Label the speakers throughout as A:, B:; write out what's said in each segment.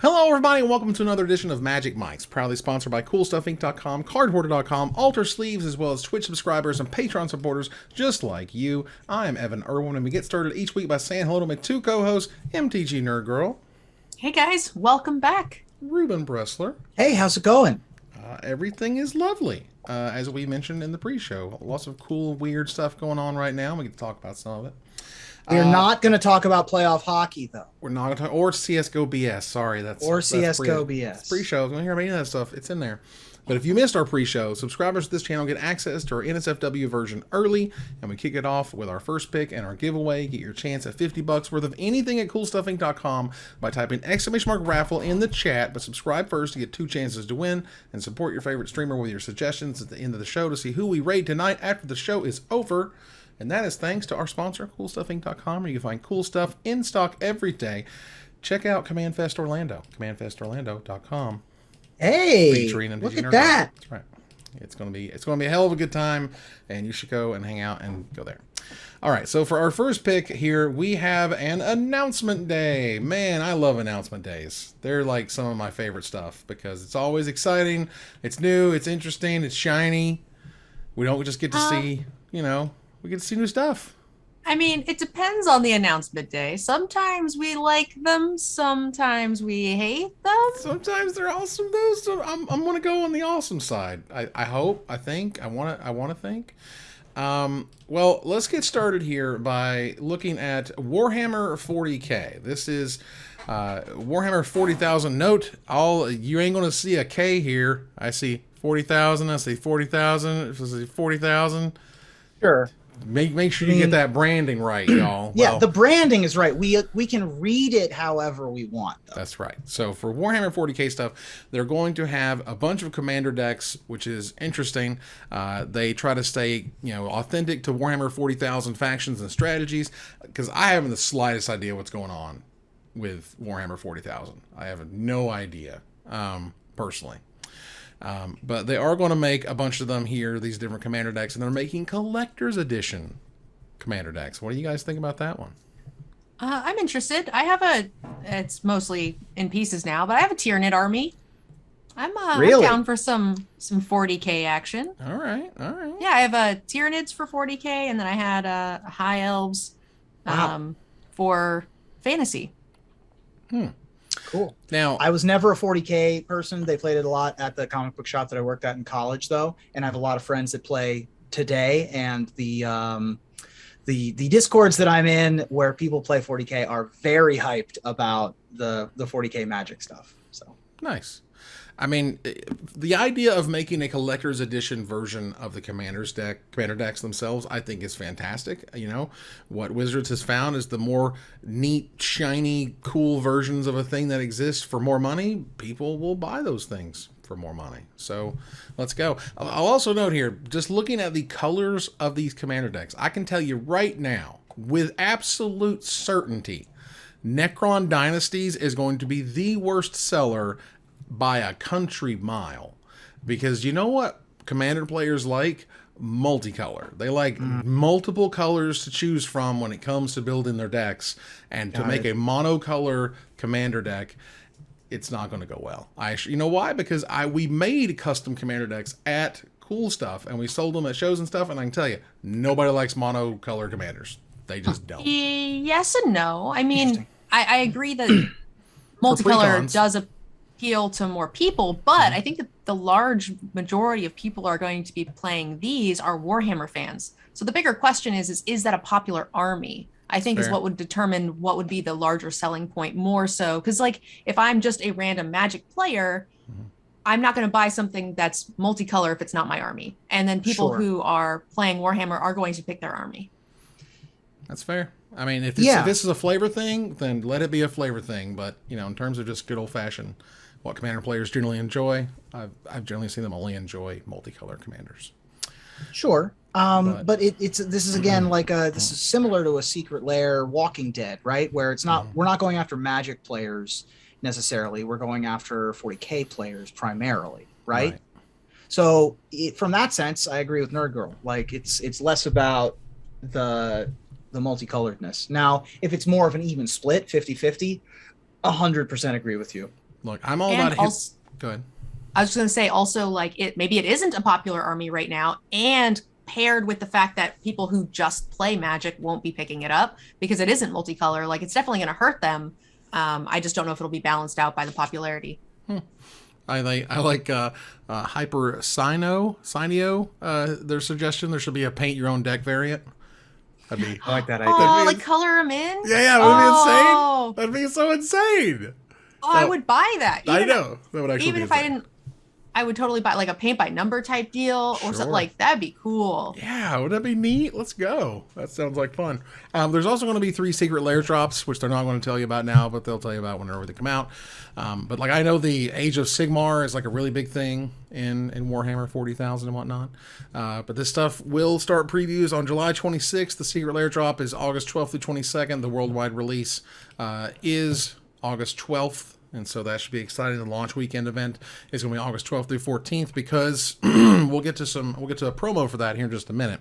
A: Hello, everybody, and welcome to another edition of Magic Mics, proudly sponsored by CoolStuffInc.com, CardHoarder.com, Alter Sleeves, as well as Twitch subscribers and Patreon supporters just like you. I am Evan Irwin, and we get started each week by saying hello to my two co-hosts, MTG Nerd Girl.
B: Hey guys, welcome back.
A: Ruben Bressler.
C: Hey, how's it going?
A: Everything is lovely, as we mentioned in the pre-show. Lots of cool, weird stuff going on right now. We get to talk about some of it.
C: We're not going to talk about playoff hockey, though.
A: We're not going to talk, or CSGO BS. Sorry, that's
C: CSGO BS.
A: Pre-show. If you don't hear about any of that stuff, it's in there. But if you missed our pre-show, subscribers to this channel get access to our NSFW version early, and we kick it off with our first pick and our giveaway. Get your chance at $50 worth of anything at CoolStuffInc.com by typing !raffle in the chat. But subscribe first to get 2 chances to win, and support your favorite streamer with your suggestions at the end of the show to see who we raid tonight after the show is over. And that is thanks to our sponsor, CoolStuffInc.com, where you can find cool stuff in stock every day. Check out Command Fest Orlando, CommandFestOrlando.com.
C: Hey, look at that!
A: That's right. It's gonna be a hell of a good time, and you should go and hang out and go there. All right, so for our first pick here, we have an announcement day. Man, I love announcement days. They're like some of my favorite stuff because it's always exciting. It's new. It's interesting. It's shiny. We don't just get to see, we get to see new stuff.
B: I mean, it depends on the announcement day. Sometimes we like them, sometimes we hate them.
A: Sometimes they're awesome though, so I'm gonna go on the awesome side. I hope, I think, I wanna think. Well, let's get started here by looking at Warhammer 40K. This is Warhammer 40,000. Note, you ain't gonna see a K here. I see 40,000. I see 40,000. I see 40,000.
C: Sure.
A: Make sure you get that branding right, y'all.
C: Yeah, the branding is right. We can read it however we want, though.
A: That's right. So for Warhammer 40K stuff, they're going to have a bunch of commander decks, which is interesting. They try to stay, authentic to Warhammer 40,000 factions and strategies, because I haven't the slightest idea what's going on with Warhammer 40,000. I have no idea, personally. But they are going to make a bunch of them here, these different commander decks, and they're making collector's edition commander decks. What do you guys think about that one?
B: I'm interested. It's mostly in pieces now, but I have a Tyranid army. I'm down for some 40K action.
A: All right.
B: Yeah, I have Tyranids for 40K, and then I had High Elves for Fantasy.
C: Cool.
A: Now,
C: I was never a 40K person. They played it a lot at the comic book shop that I worked at in college, though, and I have a lot of friends that play today. And the discords that I'm in where people play 40K are very hyped about the 40K Magic stuff. So
A: nice. I mean, the idea of making a collector's edition version of the commander decks themselves, I think is fantastic. What Wizards has found is the more neat, shiny, cool versions of a thing that exists for more money, people will buy those things for more money. So let's go. I'll also note here, just looking at the colors of these commander decks, I can tell you right now, with absolute certainty, Necron Dynasties is going to be the worst seller by a country mile, because you know what commander players like? Multicolor. They like multiple colors to choose from when it comes to building their decks, and to make a monocolor commander deck, it's not going to go well. You know why? Because we made custom commander decks at Cool Stuff, and we sold them at shows and stuff, and I can tell you, nobody likes monocolor commanders. They just don't.
B: Yes and no. I mean, I agree that multicolor does appeal to more people, but I think that the large majority of people are going to be playing these are Warhammer fans. So the bigger question is that a popular army? I think is what would determine what would be the larger selling point more so. Because like if I'm just a random Magic player, I'm not going to buy something that's multicolor if it's not my army. And then people who are playing Warhammer are going to pick their army. That's
A: fair. I mean, if this is a flavor thing, then let it be a flavor thing. But, in terms of just good old-fashioned what commander players generally enjoy, I've generally seen them only enjoy multicolor commanders.
C: Sure. But this is again like this is similar to a Secret Lair Walking Dead, right? Where it's not we're not going after Magic players necessarily. We're going after 40K players primarily, right? So from that sense, I agree with Nerd Girl. Like it's less about the multicoloredness. Now, if it's more of an even split, 50-50, 100% agree with you.
A: Look, I'm all
B: and
A: about
B: also,
A: Go ahead.
B: I was just going to say also, like, maybe it isn't a popular army right now, and paired with the fact that people who just play Magic won't be picking it up because it isn't multicolor, like, it's definitely going to hurt them. I just don't know if it'll be balanced out by the popularity.
A: I like Hyper Sinio, their suggestion. There should be a paint your own deck variant.
C: I like that idea.
B: Oh, like color them in?
A: Yeah, it would be insane. That'd be so insane.
B: Oh, I would buy that.
A: I know. That would actually
B: even
A: be
B: if
A: insane.
B: I didn't, I would totally buy like a paint by number type deal or something like that'd be cool.
A: Yeah, would that be neat? Let's go. That sounds like fun. There's also going to be 3 secret lair drops, which they're not going to tell you about now, but they'll tell you about whenever they come out. But like I know the Age of Sigmar is like a really big thing in Warhammer 40,000 and whatnot. But this stuff will start previews on July 26th. The secret lair drop is August 12th through 22nd. The worldwide release is August 12th. And so that should be exciting. The launch weekend event is going to be August 12th through 14th because we'll get to a promo for that here in just a minute.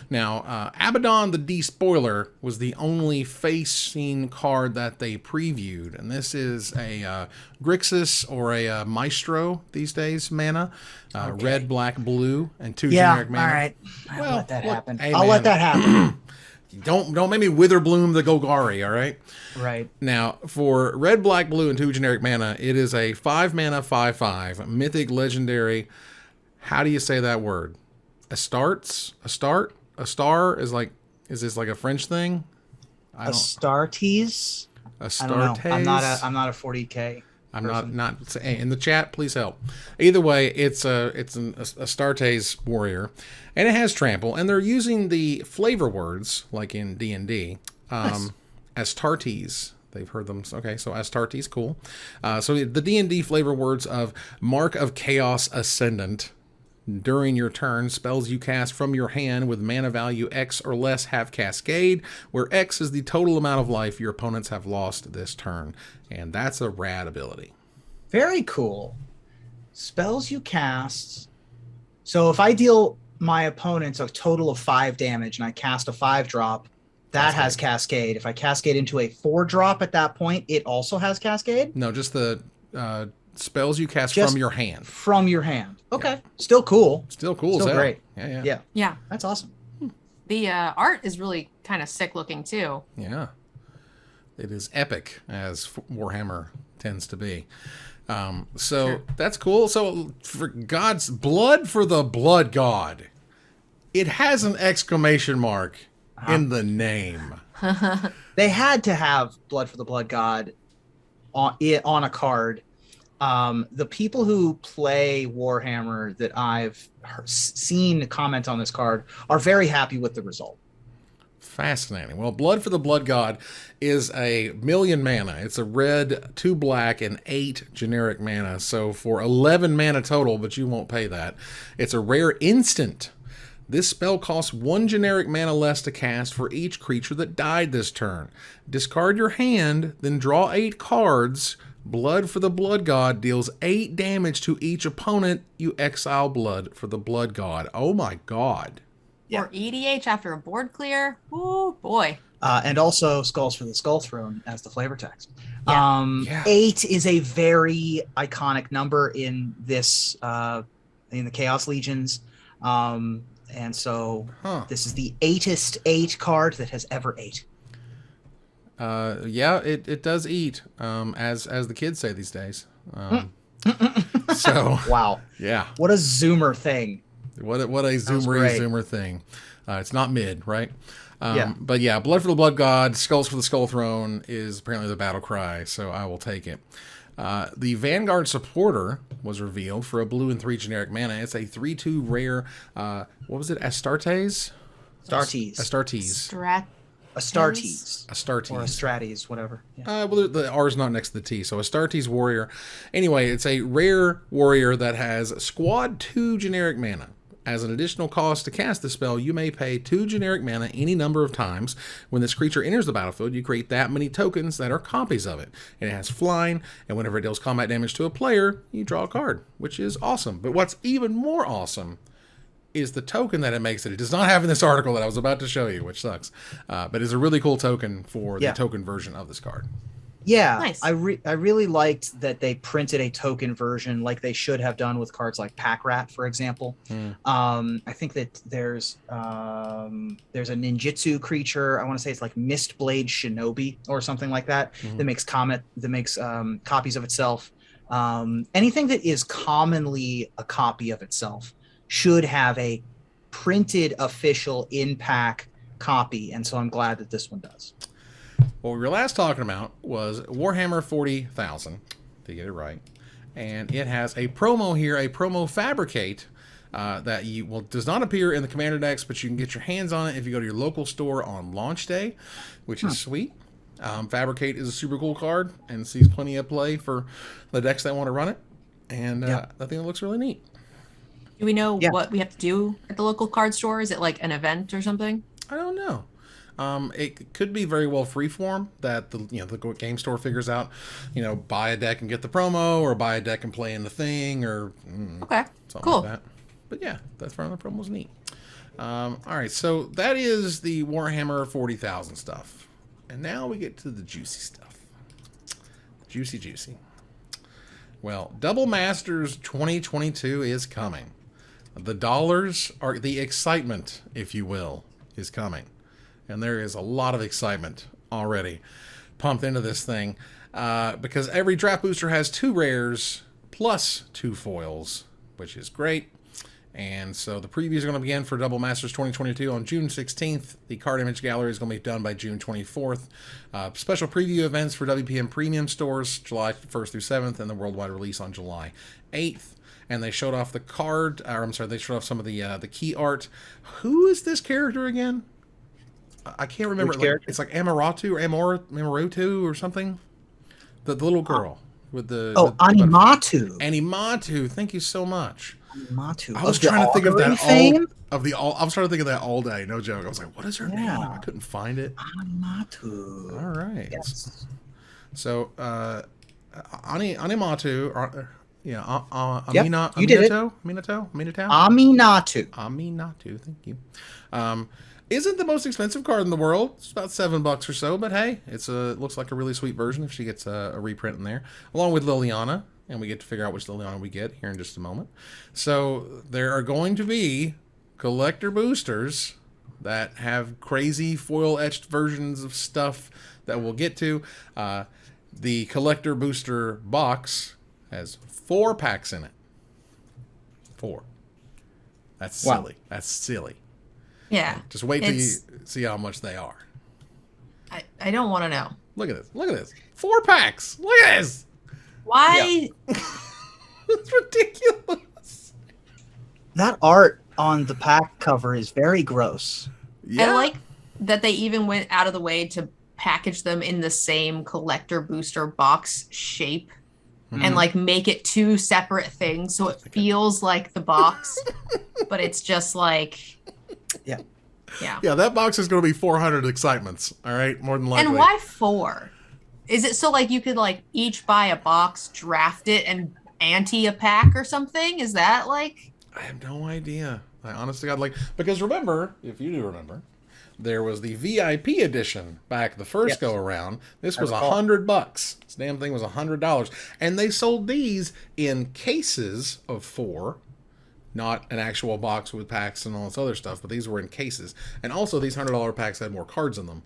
A: Now, Abaddon the Despoiler was the only face-seen card that they previewed, and this is a Grixis or a Maestro these days mana, red, black, blue, and 2 generic mana.
C: All right, I'll let that happen.
A: Hey,
C: I'll let that happen.
A: Don't make me Witherbloom the Golgari, all right?
C: Right.
A: Now, for red, black, blue, and 2 generic mana, it is a 5 mana, 5/5 mythic legendary. How do you say that word? Astartes? A star is like, is this like a French thing?
C: Astartes?
A: Astartes?
C: I don't know. I'm not a 40K.
A: I'm not in the chat. Please help. Either way, it's an Astartes warrior, and it has trample, and they're using the flavor words like in D&D. Astartes. They've heard them. Okay, so Astartes, cool. So the D&D flavor words of Mark of Chaos Ascendant. During your turn, spells you cast from your hand with mana value X or less have Cascade, where X is the total amount of life your opponents have lost this turn. And that's a rad ability.
C: Very cool. Spells you cast. So if I deal my opponents a total of 5 damage and I cast a 5-drop, that has Cascade. If I Cascade into a 4-drop at that point, it also has Cascade?
A: No, just the spells you cast from your hand.
C: From your hand. Okay. Yeah. Still cool.
A: Still cool.
C: Still great.
B: Yeah.
C: That's awesome.
B: The art is really kind of sick looking too.
A: Yeah. It is epic, as Warhammer tends to be. So that's cool. So for God's blood for the blood god, it has an exclamation mark in the name.
C: They had to have blood for the blood god on a card. The people who play Warhammer that I've seen comment on this card are very happy with the result.
A: Fascinating. Well, Blood for the Blood God is a 1,000,000 mana. It's a red, 2 black, and 8 generic mana. So for 11 mana total, but you won't pay that. It's a rare instant. This spell costs 1 generic mana less to cast for each creature that died this turn. Discard your hand, then draw 8 cards. Blood for the Blood God deals 8 damage to each opponent. You exile Blood for the Blood God. Oh my god.
B: Or EDH after a board clear. Oh boy.
C: And also Skulls for the Skull Throne as the flavor text.
B: Yeah.
C: 8 is a very iconic number in this in the Chaos Legions. And so this is the 8est 8 card that has ever ate.
A: Yeah, it does eat, as the kids say these days. So
C: wow.
A: Yeah.
C: What a Zoomer thing.
A: What a Zoomer thing. It's not mid, right?
C: Yeah.
A: But yeah, Blood for the Blood God, Skulls for the Skull Throne is apparently the battle cry, so I will take it. The Vanguard Supporter was revealed for a blue and 3 generic mana. It's a 3/2 rare, what was it, Astartes?
C: Astartes.
A: Astartes.
C: Or Astrates, whatever. Yeah.
A: Well, the R is not next to the T, so Astartes Warrior. Anyway, it's a rare warrior that has Squad 2 generic mana. As an additional cost to cast the spell, you may pay 2 generic mana any number of times. When this creature enters the battlefield, you create that many tokens that are copies of it. And it has flying, and whenever it deals combat damage to a player, you draw a card, which is awesome. But what's even more awesome is the token that it makes it does not have in this article that I was about to show you, which sucks. But it's a really cool token for the token version of this card.
C: Yeah,
B: Nice.
C: I really liked that they printed a token version like they should have done with cards like Pack Rat, for example. I think that there's a ninjutsu creature. I want to say it's like Mistblade Shinobi or something like that that makes copies of itself. Anything that is commonly a copy of itself should have a printed official in pack copy, and so I'm glad that this one does.
A: What we were last talking about was Warhammer 40,000, to get it right. And it has a promo here, a promo Fabricate, that does not appear in the Commander decks, but you can get your hands on it if you go to your local store on launch day, which is sweet. Fabricate is a super cool card and sees plenty of play for the decks that want to run it. And I think it looks really neat.
B: Do we know what we have to do at the local card store? Is it like an event or something?
A: I don't know. It could be very well freeform that the game store figures out, buy a deck and get the promo, or buy a deck and play in the thing, or
B: okay,
A: something
B: cool.
A: like that. But yeah, that's from the promo's neat. All right, so that is the Warhammer 40,000 stuff, and now we get to the juicy stuff. Juicy. Well, Double Masters 2022 is coming. The dollars are the excitement, if you will, is coming. And there is a lot of excitement already pumped into this thing because every draft booster has 2 rares plus 2 foils, which is great. And so the previews are going to begin for Double Masters 2022 on June 16th. The card image gallery is going to be done by June 24th. Special preview events for WPM Premium stores July 1st through 7th, and the worldwide release on July 8th. And they showed off they showed off some of the key art. Who is this character again? I can't remember. It's like Amaratu or Amarutu or something. The little girl with the
C: Animatu.
A: Animatu. Thank you so much.
C: Animatu.
A: I was trying to think of that I was trying to think of that all day. No joke. I was like, what is her name? I couldn't find it.
C: Animatu.
A: All right.
C: Yes.
A: So Animatu.
C: Minato. You did it.
A: Aminatu. Thank you. Isn't the most expensive card in the world. It's about $7 or so, but hey, it looks like a really sweet version if she gets a reprint in there, along with Liliana, and we get to figure out which Liliana we get here in just a moment. So there are going to be collector boosters that have crazy foil etched versions of stuff that we'll get to. The collector booster box has 4 packs in it. 4. That's silly.
C: Wow.
A: That's silly.
B: Yeah.
A: Just wait till you see how much they are.
B: I don't want to know.
A: Look at this. 4 packs. Look at this.
B: Why?
A: Yeah. It's ridiculous.
C: That art on the pack cover is very gross.
B: Yeah. I like that they even went out of the way to package them in the same collector booster box shape and like make it 2 separate things so it feels like the box, but it's just like...
C: Yeah.
A: That box is going to be 400 excitements. All right, more than likely.
B: And why 4? Is it so like you could like each buy a box, draft it, and ante a pack or something? Is that like?
A: I have no idea. I honestly got because remember, if you do remember, there was the VIP edition back the first go around. This was $100. This damn thing was $100, and they sold these in cases of 4. Not an actual box with packs and all this other stuff, but these were in cases. And also, these $100 packs had more cards in them.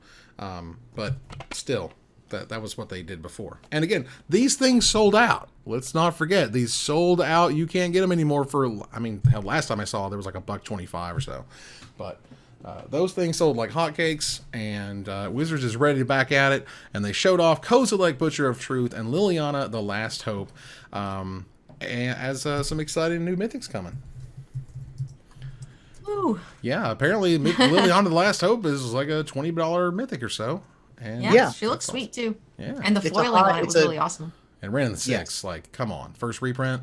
A: But still, that was what they did before. And again, these things sold out. Let's not forget, these sold out. You can't get them anymore last time I saw, there was like $1.25 or so. But those things sold like hotcakes, and Wizards is ready to back at it. And they showed off Kozilek, Butcher of Truth, and Liliana, the Last Hope, as some exciting new mythics coming.
B: Ooh.
A: Yeah, apparently Liliana the Last Hope is like a $20 mythic or so. And
B: she looks sweet too.
A: Yeah.
B: And the foiling on it was really awesome.
A: And Ren in the 6, come on. First reprint.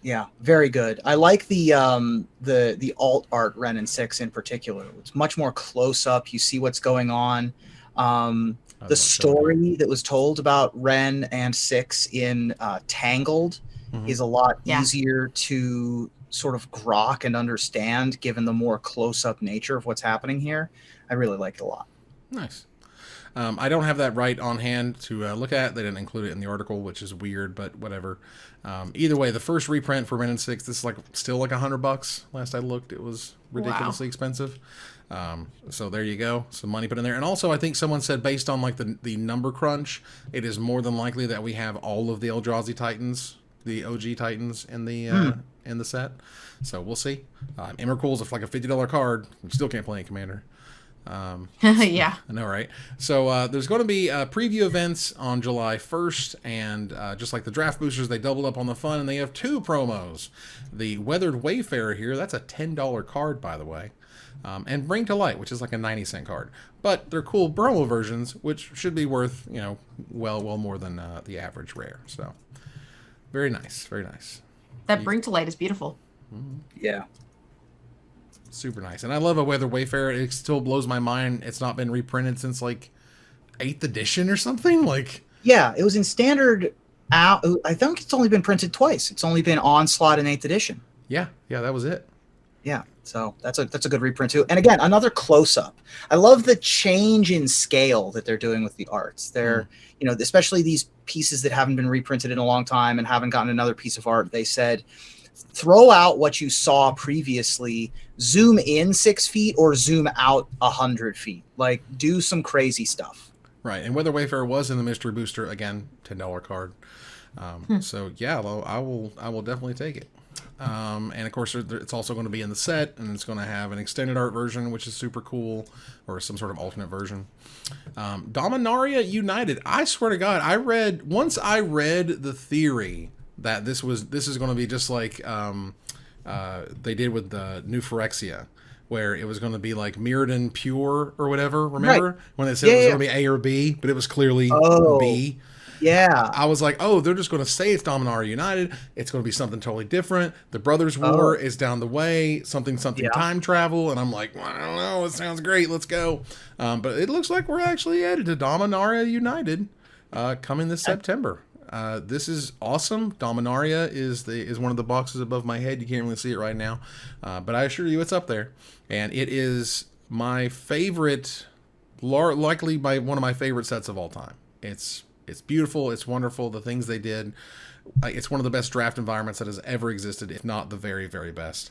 C: Yeah, very good. I like the alt art Ren and 6 in particular. It's much more close up. You see what's going on. The story that was told about Ren and 6 in Tangled is a lot easier to sort of grok and understand given the more close-up nature of what's happening here. I really like it a lot.
A: Nice. I don't have that right on hand to look at. They didn't include it in the article, which is weird, but whatever. Either way, the first reprint for Ren and 6, this is still like $100. Last I looked, it was ridiculously expensive. So there you go, some money put in there. And also, I think someone said based on like the number crunch, it is more than likely that we have all of the Eldrazi Titans, the OG Titans in the set. So we'll see. Emrakul's like a $50 card. You still can't play in Commander.
B: Yeah,
A: I know, right? So there's going to be preview events on July 1st, and just like the draft boosters, they doubled up on the fun, and they have 2 promos. The Weathered Wayfarer here, that's a $10 card, by the way, and Bring to Light, which is like a 90-cent card. But they're cool promo versions, which should be worth, well more than the average rare. So very nice, very nice.
B: That Bring to Light is beautiful.
C: Yeah.
A: Super nice. And I love a Weathered Wayfarer. It still blows my mind. It's not been reprinted since like 8th edition or something.
C: Yeah, it was in standard out. I think it's only been printed twice. It's only been Onslaught in 8th edition.
A: Yeah, that was it.
C: Yeah, so that's a good reprint too. And again, another close-up. I love the change in scale that they're doing with the arts. They're, especially these pieces that haven't been reprinted in a long time and haven't gotten another piece of art. They said, throw out what you saw previously, zoom in 6 feet or zoom out 100 feet. Like, do some crazy stuff.
A: Right, and Weather Wayfarer was in the mystery booster, again, $10 card. So yeah, I will definitely take it. And of course, it's also going to be in the set, and it's going to have an extended art version, which is super cool, or some sort of alternate version. Dominaria United. I swear to God, once I read the theory that this is going to be just like they did with the New Phyrexia, where it was going to be like Mirrodin Pure or whatever. Remember when they said it was going to be A or B, but it was clearly B.
C: Yeah.
A: I was like, oh, they're just going to say it's Dominaria United. It's going to be something totally different. The Brothers War is down the way. Something time travel. And I'm like, well, I don't know. It sounds great. Let's go. But it looks like we're actually headed to Dominaria United coming this September. This is awesome. Dominaria is one of the boxes above my head. You can't really see it right now. But I assure you it's up there. And it is my favorite, likely one of my favorite sets of all time. It's beautiful. It's wonderful. The things they did. It's one of the best draft environments that has ever existed, if not the very, very best.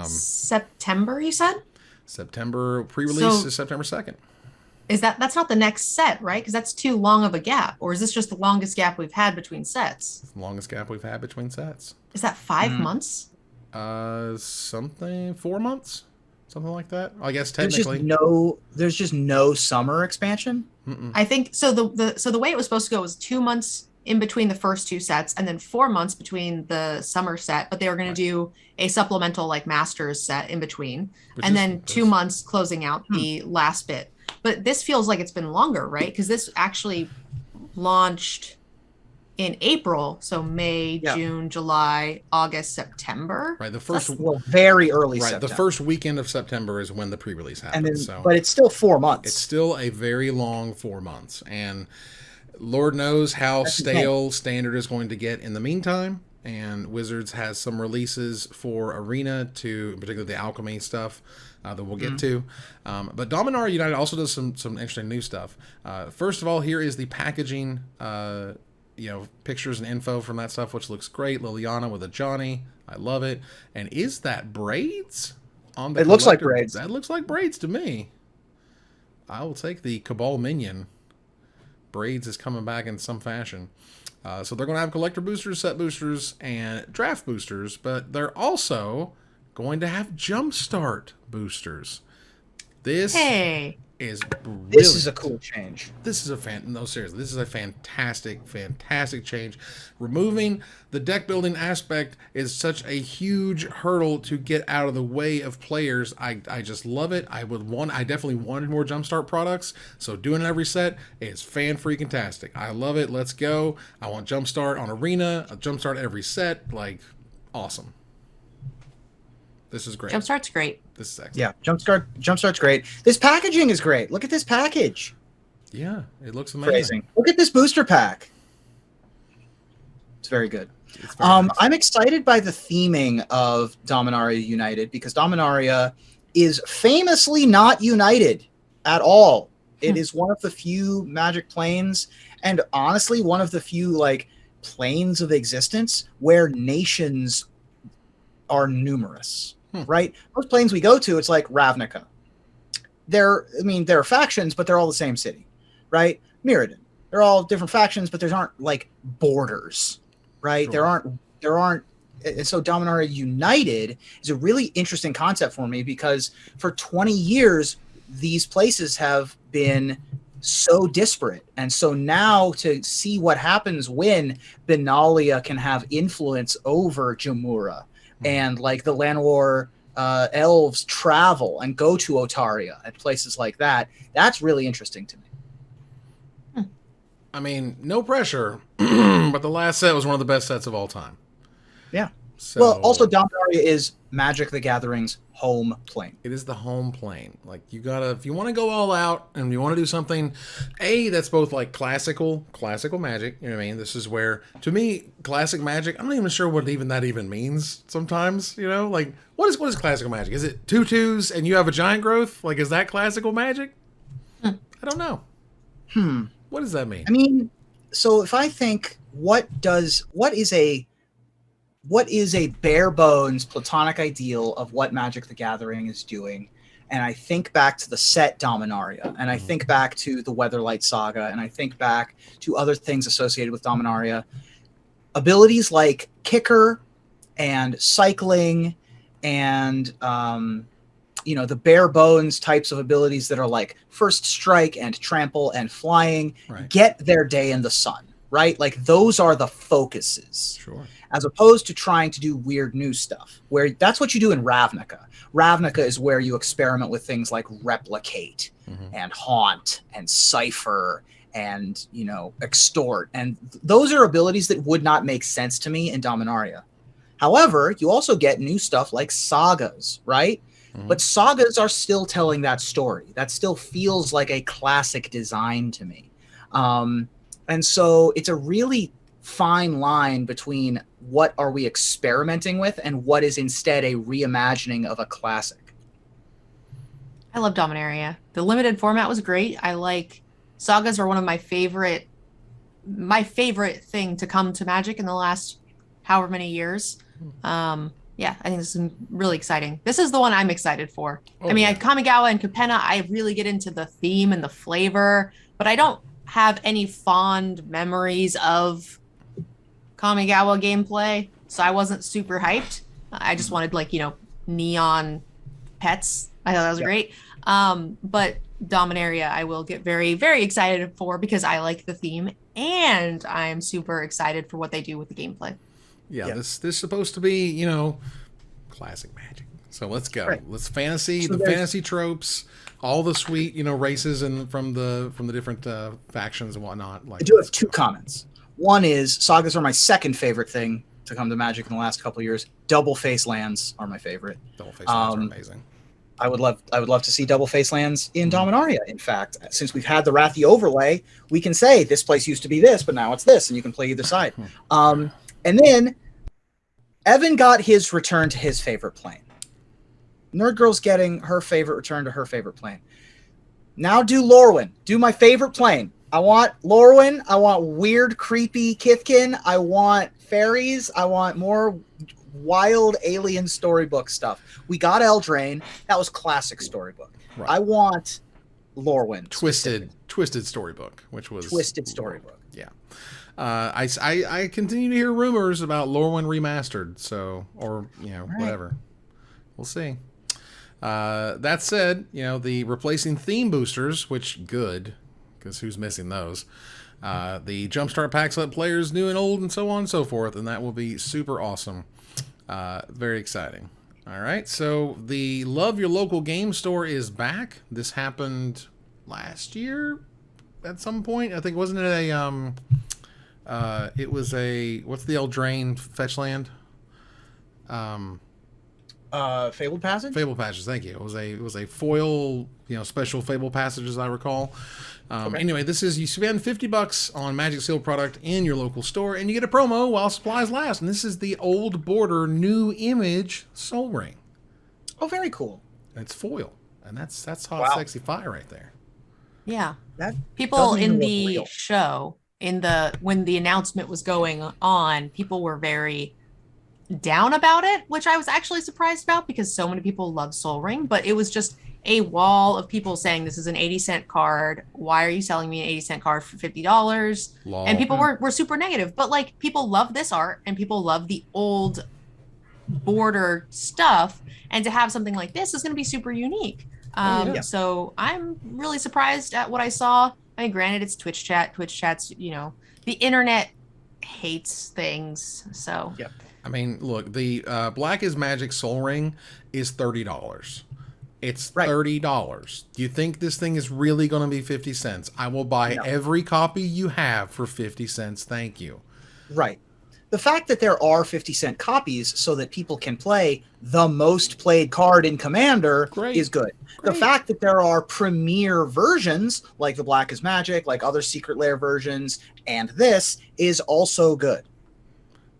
B: September, you said?
A: September pre-release is September 2nd.
B: That's not the next set, right? Because that's too long of a gap. Or is this just the longest gap we've had between sets?
A: It's the longest gap we've had between sets.
B: Is that 5 months?
A: 4 months? Something like that. I guess technically.
C: There's just no summer expansion.
A: Mm-mm.
B: I think so. The way it was supposed to go was 2 months in between the first 2 sets, and then 4 months between the summer set. But they were going to do a supplemental like Masters set in between, and then 2 months closing out the last bit. But this feels like it's been longer, right? Because this actually launched in April, so May, June, July, August, September.
A: Right,
C: very early.
A: Right,
C: September.
A: The first weekend of September is when the pre-release happens.
C: But it's still 4 months.
A: It's still a very long 4 months, and Lord knows how stale Standard is going to get in the meantime. And Wizards has some releases for Arena, in particular the Alchemy stuff that we'll get to. But Dominaria United also does some interesting new stuff. First of all, here is the packaging. Pictures and info from that stuff, which looks great. Liliana with a Johnny. I love it. And is that braids?
C: It looks like braids.
A: That looks like braids to me. I will take the Cabal Minion. Braids is coming back in some fashion. So they're going to have collector boosters, set boosters, and draft boosters, but they're also going to have Jumpstart boosters. This is brilliant.
C: This is a cool change.
A: This is seriously, this is a fantastic change. Removing the deck building aspect is such a huge hurdle to get out of the way of players. I just love it. I definitely wanted more Jumpstart products, so doing it every set is fan-freaking-tastic. I love it. Let's go. I want Jumpstart on Arena, a Jumpstart every set. Awesome. This is great.
B: Jumpstart's great.
A: This is excellent.
C: Yeah, Jumpstart's great. This packaging is great. Look at this package.
A: Yeah, it looks amazing.
C: Crazy. Look at this booster pack. It's very good. It's very nice. I'm excited by the theming of Dominaria United because Dominaria is famously not united at all It is one of the few Magic planes, and honestly, one of the few like planes of existence where nations are numerous. Right? Most planes we go to, it's like Ravnica. There are factions, but they're all the same city, right? Mirrodin. They're all different factions, but there aren't like borders, right? Sure. There aren't. And so Dominaria United is a really interesting concept for me because for 20 years, these places have been so disparate. And so now to see what happens when Benalia can have influence over Jamura and like the Llanowar elves travel and go to Otaria and places like that, that's really interesting to me.
A: I mean, no pressure, but the last set was one of the best sets of all time.
C: Yeah. So, well, also Dominaria is Magic the Gathering's home plane.
A: It is the home plane. Like you gotta, if you want to go all out and you want to do something, that's both like classical Magic. You know what I mean? This is where, to me, classic Magic. I'm not even sure what that even means. Sometimes, you know, like what is classical Magic? Is it 2/2s and you have a giant growth? Like, is that classical Magic? I don't know. What does that mean?
C: I mean, so if I think, what is a bare bones platonic ideal of what Magic the Gathering is doing? And I think back to the set Dominaria, and I think back to the Weatherlight Saga, and I think back to other things associated with Dominaria. Abilities like Kicker and Cycling and, the bare bones types of abilities that are like First Strike and Trample and Flying, get their day in the sun, right? Like those are the focuses.
A: Sure.
C: As opposed to trying to do weird new stuff, where that's what you do in Ravnica. Ravnica is where you experiment with things like Replicate and Haunt and Cipher and, Extort. And those are abilities that would not make sense to me in Dominaria. However, you also get new stuff like Sagas, right? But Sagas are still telling that story. That still feels like a classic design to me. And so it's a really fine line between what are we experimenting with and what is instead a reimagining of a classic.
B: I love Dominaria. The limited format was great. I like Sagas are one of my favorite thing to come to Magic in the last however many years. I think this is really exciting. This is the one I'm excited for. Kamigawa and Capenna, I really get into the theme and the flavor, but I don't have any fond memories of Kamigawa gameplay, so I wasn't super hyped. I just wanted neon pets. I thought that was great. But Dominaria I will get very, very excited for because I like the theme and I'm super excited for what they do with the gameplay.
A: This is supposed to be, classic Magic. So let's go. Right. Let's fantasy tropes, all the sweet, races and from the different factions and whatnot.
C: I do have two comments. One is Sagas are my second favorite thing to come to Magic in the last couple of years. Double face lands are my favorite.
A: Double face lands are amazing.
C: I would love to see double face lands in Dominaria. In fact, since we've had the Wrathy overlay, we can say this place used to be this, but now it's this, and you can play either side. And then Evan got his return to his favorite plane. Nerd Girl's getting her favorite return to her favorite plane. Now do Lorwyn. Do my favorite plane. I want Lorwyn. I want weird, creepy Kithkin. I want fairies. I want more wild alien storybook stuff. We got Eldraine. That was classic storybook. Right. I want Lorwyn.
A: Twisted storybook, which was
C: Twisted storybook.
A: Yeah. I continue to hear rumors about Lorwyn remastered, whatever. We'll see. That said, the replacing theme boosters, which good, because who's missing those? The Jumpstart packs let players new and old and so on and so forth, and that will be super awesome. Very exciting. All right, so the Love Your Local Game Store is back. This happened last year at some point. I think, wasn't it it was what's the Eldraine fetch land?
C: Fabled Passage?
A: Fabled Passage, thank you. It was a foil, special Fabled Passage, as I recall. Anyway, this is, you spend $50 on Magic Seal product in your local store, and you get a promo while supplies last. And this is the Old Border New Image Soul Ring.
C: Oh, very cool.
A: And it's foil, and that's hot, sexy fire right there.
B: Yeah.
C: That
B: People
C: doesn't even
B: in
C: look
B: the
C: real.
B: show, when the announcement was going on, people were very down about it, which I was actually surprised about because so many people love Soul Ring, but it was just a wall of people saying this is an 80-cent card. Why are you selling me an 80-cent card for $50? And
A: Lol.
B: people were super negative. But like people love this art and people love the old border stuff. And to have something like this is going to be super unique.
A: Oh, yeah.
B: So I'm really surprised at what I saw. I mean, granted, it's Twitch chat. Twitch chat's, the internet hates things. So
C: Yep.
A: I mean, look, the Black is Magic Soul Ring is $30. It's $30. Do you think this thing is really going to be 50 cents? I will buy every copy you have for 50 cents. Thank you.
C: Right. The fact that there are 50-cent copies so that people can play the most played card in Commander is good. The fact that there are premier versions, like the Black is Magic, like other Secret Lair versions, and this is also good.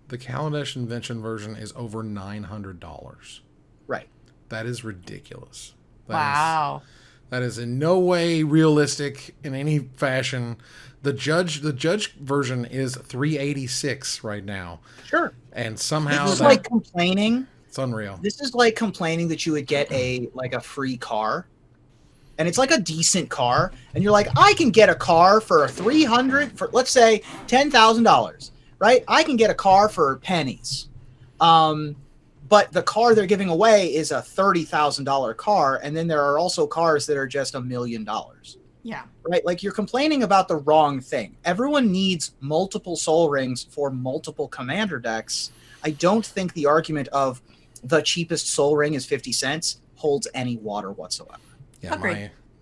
A: The Kaladesh Invention version is over $900.
C: Right.
A: That is ridiculous.
B: Wow.
A: That is in no way realistic in any fashion. The judge version is $386 right now.
C: Sure.
A: And somehow
C: this is like complaining.
A: It's unreal.
C: This is like complaining that you would get a free car. And it's like a decent car, and you're like, I can get a car for $300 for, let's say, $10,000, right? I can get a car for pennies. But the car they're giving away is a $30,000 car, and then there are also cars that are just $1 million.
B: Yeah.
C: Right? Like, you're complaining about the wrong thing. Everyone needs multiple Soul Rings for multiple Commander decks. I don't think the argument of the cheapest Soul Ring is 50 cents holds any water whatsoever.
A: Yeah,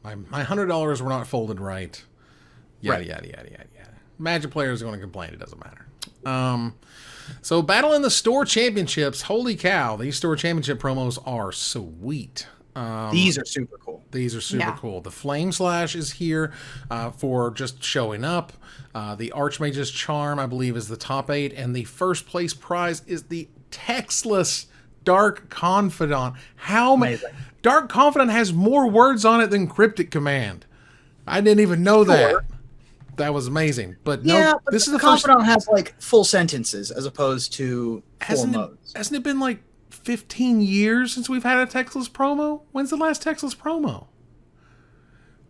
A: my $100 were not folded right. Yada, yada, yada, yada, yada. Magic players are going to complain. It doesn't matter. So Battle in the Store Championships. Holy cow. These Store Championship promos are sweet.
C: These are super cool.
A: These are super cool. The Flame Slash is here for just showing up. The Archmage's Charm, I believe, is the top 8. And the first place prize is the textless Dark Confidant. How many? Dark Confidant has more words on it than Cryptic Command. I didn't even know that. That was amazing. But no,
C: but
A: this is the
C: Confidant has like full sentences as opposed to full modes.
A: Hasn't it been like 15 years since we've had a textless promo? When's the last textless promo?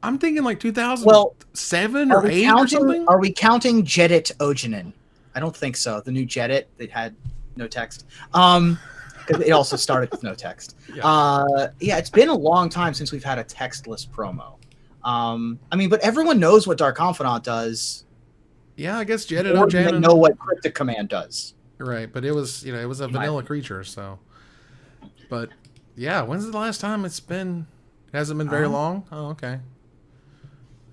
A: I'm thinking like 2007 or 8 or something.
C: Are we counting Jedit Ogenin? I don't think so. The new Jedit that had no text. Because it also started with no text. It's been a long time since we've had a textless promo. I mean, but everyone knows what Dark Confidant does.
A: Yeah, I guess Jedit Ogenin.
C: They know what Cryptic Command does.
A: Right, but it was a vanilla creature, so. But yeah, when's the last time it's been? It hasn't been very long. Oh, okay.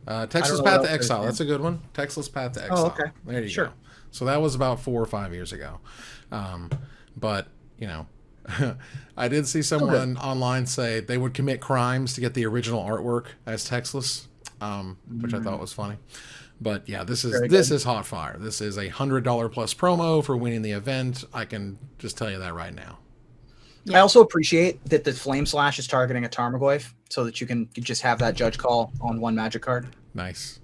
A: Textless Path to Exile. That's a good one. Textless Path to Exile.
C: Oh, okay.
A: There you go. So that was about 4 or 5 years ago. But I did see someone online say they would commit crimes to get the original artwork as textless, which I thought was funny. But yeah, this is hot fire. This is a $100 plus promo for winning the event. I can just tell you that right now.
C: I also appreciate that the Flame Slash is targeting a Tarmogoyf so that you can just have that judge call on one Magic card.
A: Nice.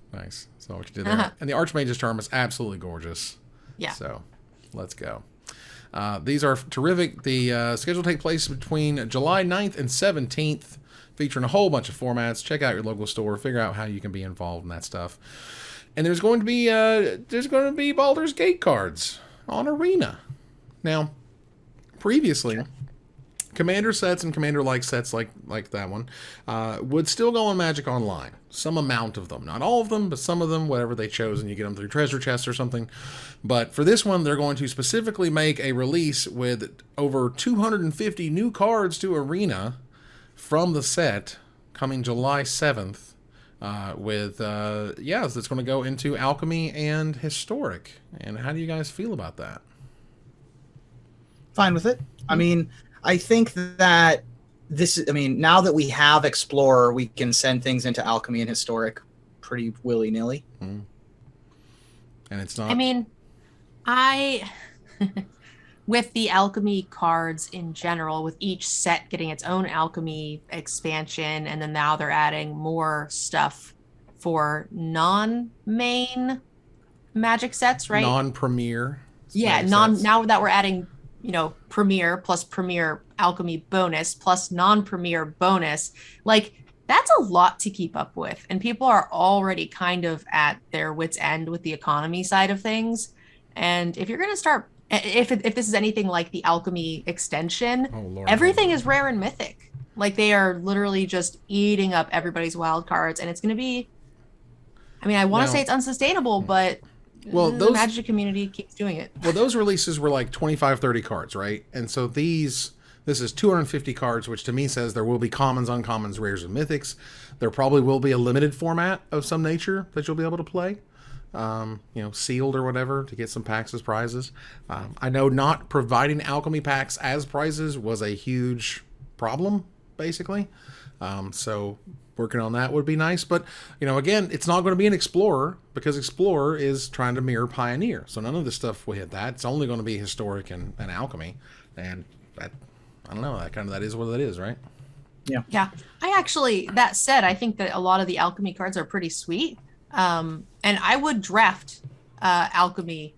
A: So what you did there. And the Archmage's Charm is absolutely gorgeous.
B: Yeah.
A: So let's go. These are terrific. The schedule take place between July 9th and 17th, featuring a whole bunch of formats. Check out your local store. Figure out how you can be involved in that stuff. And there's going to be Baldur's Gate cards on Arena. Now, previously, Commander sets and Commander-like sets like that one would still go on Magic Online. Some amount of them. Not all of them, but some of them, whatever they chose, and you get them through treasure chests or something. But for this one, they're going to specifically make a release with over 250 new cards to Arena from the set coming July 7th. That's going to go into Alchemy and Historic. And how do you guys feel about that?
C: Fine with it. I mean, I think that now that we have Explorer, we can send things into Alchemy and Historic pretty willy-nilly.
A: And it's not...
B: I mean, with the Alchemy cards in general, with each set getting its own Alchemy expansion, and then now they're adding more stuff for non-main Magic sets, right?
A: Non-premier.
B: Yeah, now that we're adding, Premier plus Premier Alchemy bonus plus non-Premier bonus, like that's a lot to keep up with. And people are already kind of at their wits' end with the economy side of things. And if you're going to start, if this is anything like the Alchemy extension, everything is rare and mythic. Like they are literally just eating up everybody's wild cards. And it's going to be, I want to say it's unsustainable, but the Magic community keeps doing it.
A: Well, those releases were like 25, 30 cards, right? And so this is 250 cards, which to me says there will be commons, uncommons, rares, and mythics. There probably will be a limited format of some nature that you'll be able to play, sealed or whatever, to get some packs as prizes. I know not providing Alchemy packs as prizes was a huge problem, basically. So working on that would be nice. But, again, it's not going to be an Explorer because Explorer is trying to mirror Pioneer. So none of the stuff will hit that. It's only going to be Historic and Alchemy. And that, I don't know, that is what it is, right?
C: Yeah.
B: Yeah. That said, I think that a lot of the Alchemy cards are pretty sweet. And I would draft Alchemy,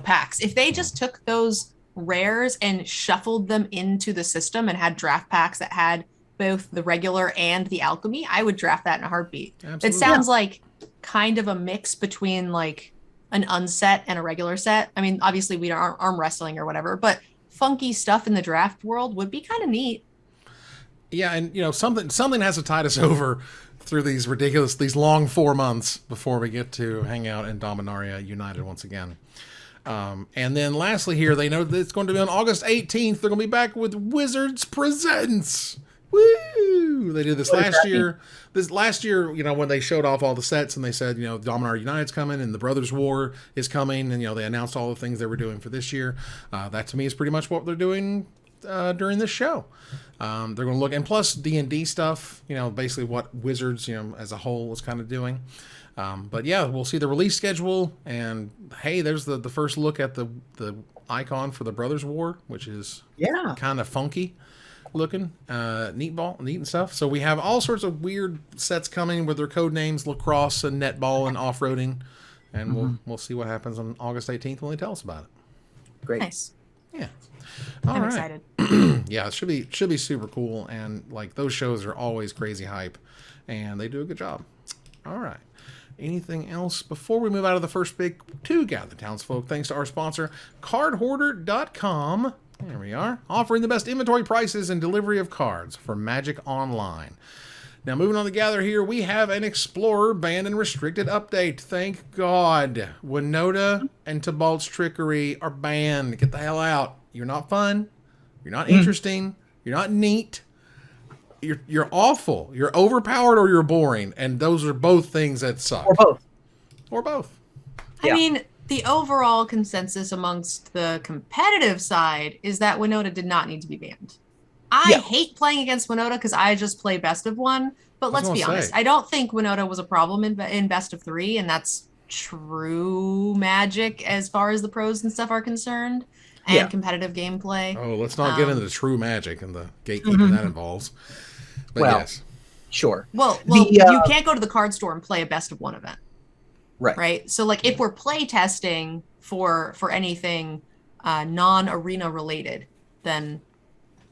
B: packs. If they just took those rares and shuffled them into the system and had draft packs that had both the regular and the Alchemy, I would draft that in a heartbeat. Absolutely. It sounds like kind of a mix between like an unset and a regular set. Obviously we aren't arm wrestling or whatever, but funky stuff in the draft world would be kind of neat.
A: Yeah, and something has to tide us over through these long 4 months before we get to hang out in Dominaria United once again. And then lastly here, they know that it's going to be on August 18th. They're going to be back with Wizards Presents. Woo! They did this last year. When they showed off all the sets and they said, Dominaria United's coming and the Brothers War is coming, and they announced all the things they were doing for this year. That to me is pretty much what they're doing during this show. They're going to look, and plus D&D stuff, basically what Wizards, as a whole is kind of doing. But yeah, we'll see the release schedule, and hey, there's the first look at the icon for the Brothers War, which is kind of funky looking, neat and stuff. So we have all sorts of weird sets coming with their code names, lacrosse and netball and off-roading, and we'll see what happens on August 18th when they tell us about it.
C: Great.
B: Nice.
A: Yeah.
B: I'm excited.
A: Yeah, it should be super cool, and like those shows are always crazy hype, and they do a good job. All right. Anything else before we move out of the first big to gather townsfolk? Thanks to our sponsor, cardhoarder.com. There we are, offering the best inventory prices and delivery of cards for Magic Online. Now, moving on to gather here, we have an Explorer banned and restricted update. Thank God. Winota and Tybalt's Trickery are banned. Get the hell out. You're not fun. You're not interesting. You're not neat. You're awful. You're overpowered or you're boring. And those are both things that suck. Or both.
B: Yeah. The overall consensus amongst the competitive side is that Winota did not need to be banned. I hate playing against Winota because I just play best of one. But let's be honest, I don't think Winota was a problem in best of three, and that's true Magic as far as the pros and stuff are concerned, and competitive gameplay.
A: Oh, let's not get into the true Magic and the gatekeeping that involves. But yes.
C: Sure.
B: Well, you can't go to the card store and play a best of one event. Right. So like if we're play testing for anything non-arena related, then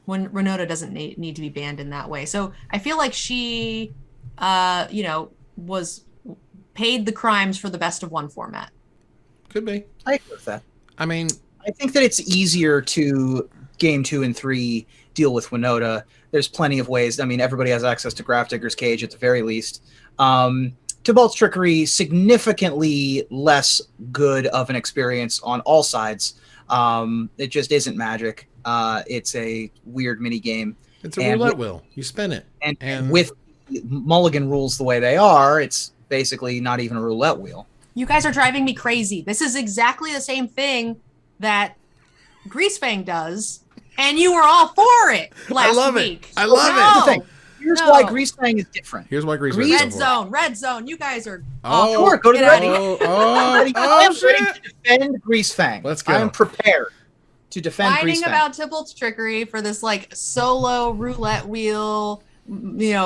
B: when Winota doesn't need to be banned in that way. So I feel like she was paid the crimes for the best of one format.
A: Could be.
C: I agree with that.
A: I
C: think that it's easier to game 2 and 3 deal with Winota. There's plenty of ways. Everybody has access to Grafdigger's Cage at the very least. Tybalt's Trickery, significantly less good of an experience on all sides. It just isn't Magic. It's a weird mini game.
A: It's a roulette wheel. You spin it.
C: And with Mulligan rules the way they are, it's basically not even a roulette wheel.
B: You guys are driving me crazy. This is exactly the same thing that Greasefang does, and you were all for it last week.
A: I love it.
C: Here's why Greasefang is different.
A: Here's why Greasefang is different.
B: Red zone. You guys are
C: sure, go to the ready. I'm
A: shit.
C: ready to defend Greasefang.
A: Let's go.
C: I'm prepared to defend
B: Whining
C: Greasefang.
B: about Tybalt's Trickery for this like solo roulette wheel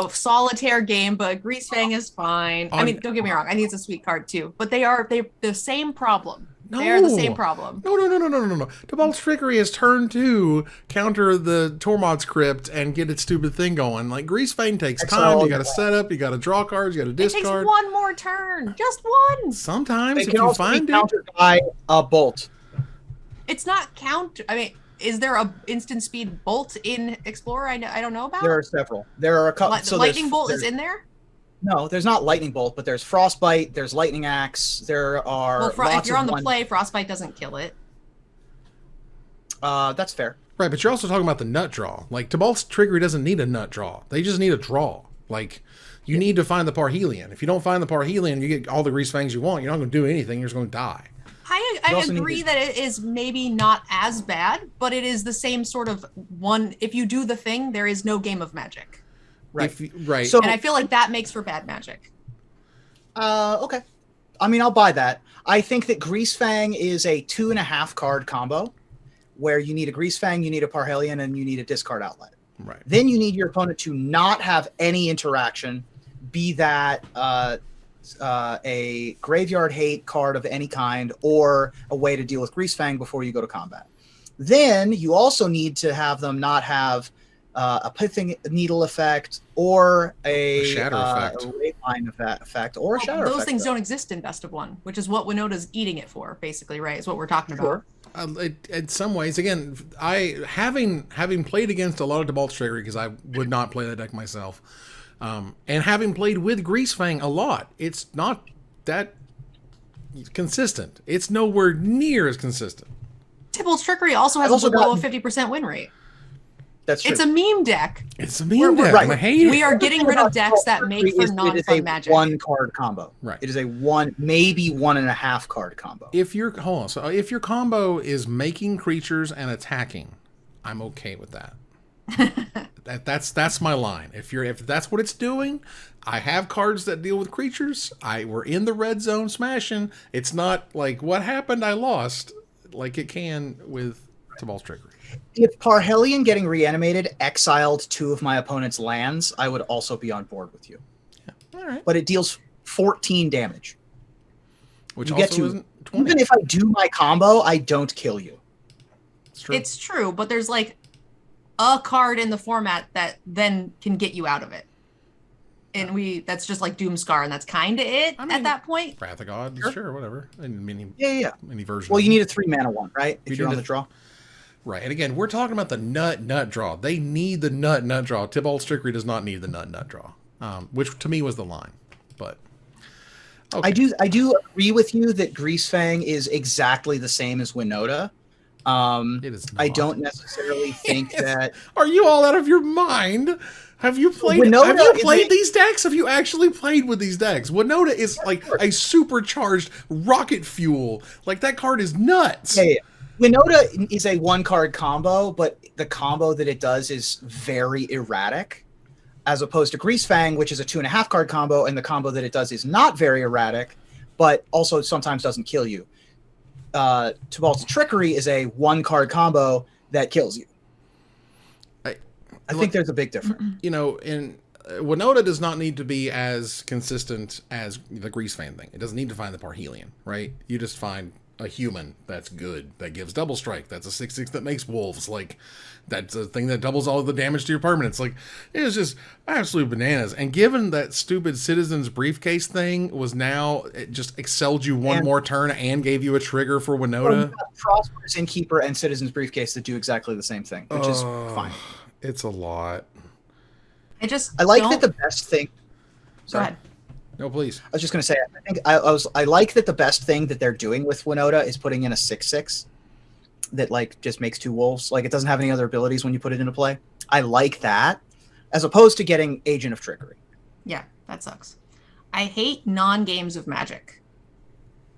B: solitaire game, but Greasefang is fine. I mean, don't get me wrong. I think it's a sweet card too, but they're the same problem.
A: No.
B: They're the same problem.
A: No. Tibalt's Trickery is turn 2, counter the Tormod's Crypt, and get its stupid thing going. Like, Greasefang takes time. You got to set up. You got to draw cards. You got to discard.
B: It takes one more turn. Just one.
A: Sometimes,
C: it
A: if
C: can
A: you
C: also
A: find
C: be countered by a bolt.
B: It's not count. I mean, is there a instant speed bolt in Explorer? I don't know about.
C: There are several. There are a couple.
B: So lightning bolt is in there.
C: No, there's not lightning bolt, but there's frostbite. There's lightning axe. There are.
B: Well, if you're on the play, frostbite doesn't kill it.
C: That's fair.
A: Right, but you're also talking about the nut draw. Like, Tibalt's Trickery doesn't need a nut draw. They just need a draw. Like, you need to find the Parhelion. If you don't find the Parhelion, you get all the Greasefangs you want. You're not going to do anything. You're just going to die.
B: I agree that it is maybe not as bad, but it is the same sort of one. If you do the thing, there is no game of Magic.
C: Right.
A: Right.
B: So, and I feel like that makes for bad Magic.
C: Okay. I mean, I'll buy that. I think that Greasefang is a 2.5 card combo where you need a Greasefang, you need a Parhelion, and you need a discard outlet.
A: Right.
C: Then you need your opponent to not have any interaction, be that a graveyard hate card of any kind or a way to deal with Greasefang before you go to combat. Then you also need to have them not have a pithing needle effect or a
A: shatter effect,
C: a rate line effect, or a shatter
B: effect.
C: Those
B: things don't exist in Best of One, which is what Winota's eating it for, basically, right? Is what we're talking about.
A: In some ways, again, I having played against a lot of Tibalt's Trickery because I would not play that deck myself, and having played with Greasefang a lot, it's not that consistent. It's nowhere near as consistent.
B: Tibalt's Trickery also has a below 50% win rate.
C: That's true.
B: It's a meme deck.
A: It's a meme deck. Right. I hate it.
B: We are getting rid of decks that make for non-fun Magic.
C: One card combo.
A: Right.
C: It is a maybe 1.5 card combo.
A: If your combo is making creatures and attacking, I'm okay with that. That's my line. If that's what it's doing, I have cards that deal with creatures. We're in the red zone smashing. It's not like what happened, I lost, like it can with Tibalt's Trickery.
C: If Parhelion getting reanimated exiled 2 of my opponent's lands, I would also be on board with you.
A: Yeah. All right.
C: But it deals 14 damage.
A: Which you also get to, isn't 20.
C: Even if I do my combo, I don't kill you.
B: It's true, but there's like a card in the format that then can get you out of it. And that's just like Doomscar, and that's kind of it at that point.
A: Wrath of God, sure, whatever. Many versions.
C: Well, you need a 3-mana one, right? If you're on the draw.
A: Right, and again, we're talking about the nut draw. They need the nut draw. Tibalt's Trickery does not need the nut draw, which to me was the line. But okay.
C: I do agree with you that Greasefang is exactly the same as Winota.
A: It is not.
C: I don't necessarily think that.
A: Are you all out of your mind? Have you played? Have you played these decks? Have you actually played with these decks? Winota is like a supercharged rocket fuel. Like that card is nuts.
C: Yeah. Winota is a 1-card combo, but the combo that it does is very erratic, as opposed to Greasefang, which is a 2.5 card combo, and the combo that it does is not very erratic, but also sometimes doesn't kill you. Tibalt's Trickery is a 1-card combo that kills you. I think there's a big difference.
A: Winota does not need to be as consistent as the Greasefang thing. It doesn't need to find the Parhelion, right? You just find a human that's good, that gives double strike, that's a 6/6 that makes wolves, like that's a thing that doubles all of the damage to your permanents. Like, it was just absolute bananas. And given that stupid Citizen's Briefcase thing was now, it just excelled you one more turn and gave you a trigger for Winota.
C: Prosperous Innkeeper and Citizen's Briefcase that do exactly the same thing, which is fine.
A: It's a lot.
C: I like that the best thing.
B: Go ahead.
A: No, please.
C: I was just going to say, I like that the best thing that they're doing with Winota is putting in a 6/6 that like just makes 2 wolves. Like, it doesn't have any other abilities when you put it into play. I like that, as opposed to getting Agent of Trickery.
B: Yeah, that sucks. I hate non-games of Magic.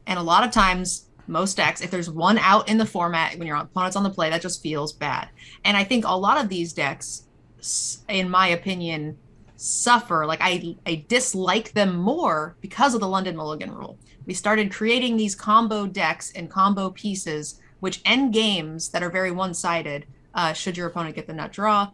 B: And a lot of times, most decks, if there's one out in the format when your opponent's on the play, that just feels bad. And I think a lot of these decks, in my opinion, suffer. Like, I dislike them more because of the London Mulligan rule. We started creating these combo decks and combo pieces, which end games that are very one-sided, should your opponent get the nut draw.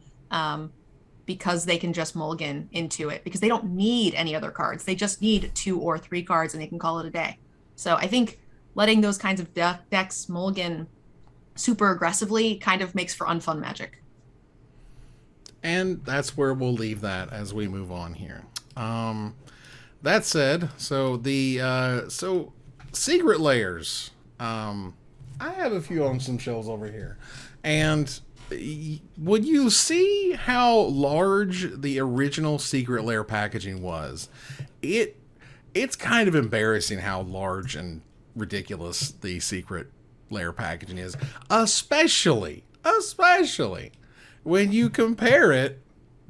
B: because they can just mulligan into it, because they don't need any other cards. They just need 2 or 3 cards and they can call it a day. So I think letting those kinds of decks mulligan super aggressively kind of makes for unfun Magic.
A: And that's where we'll leave that as we move on here. That said, so the secret layers. I have a few on some shelves over here, and would you see how large the original secret layer packaging was? It's kind of embarrassing how large and ridiculous the secret layer packaging is, especially when you compare it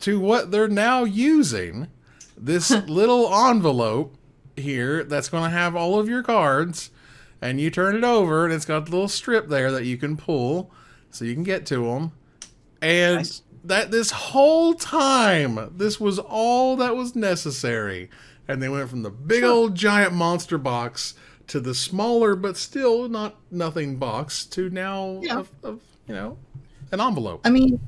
A: to what they're now using. This little envelope here that's going to have all of your cards, and you turn it over and it's got a little strip there that you can pull so you can get to them. And nice. That this whole time, this was all that was necessary. And they went from the big old giant monster box to the smaller but still nothing box to now an envelope.
C: I mean,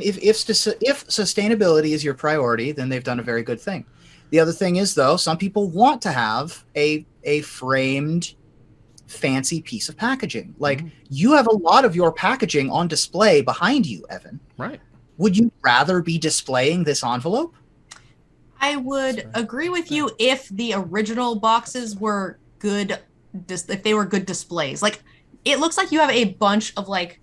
C: if sustainability is your priority, then they've done a very good thing. The other thing is, though, some people want to have a framed fancy piece of packaging. Like, you have a lot of your packaging on display behind you, Evan.
A: Right.
C: Would you rather be displaying this envelope?
B: I would agree with you if the original boxes were good, if they were good displays. Like, it looks like you have a bunch of, like,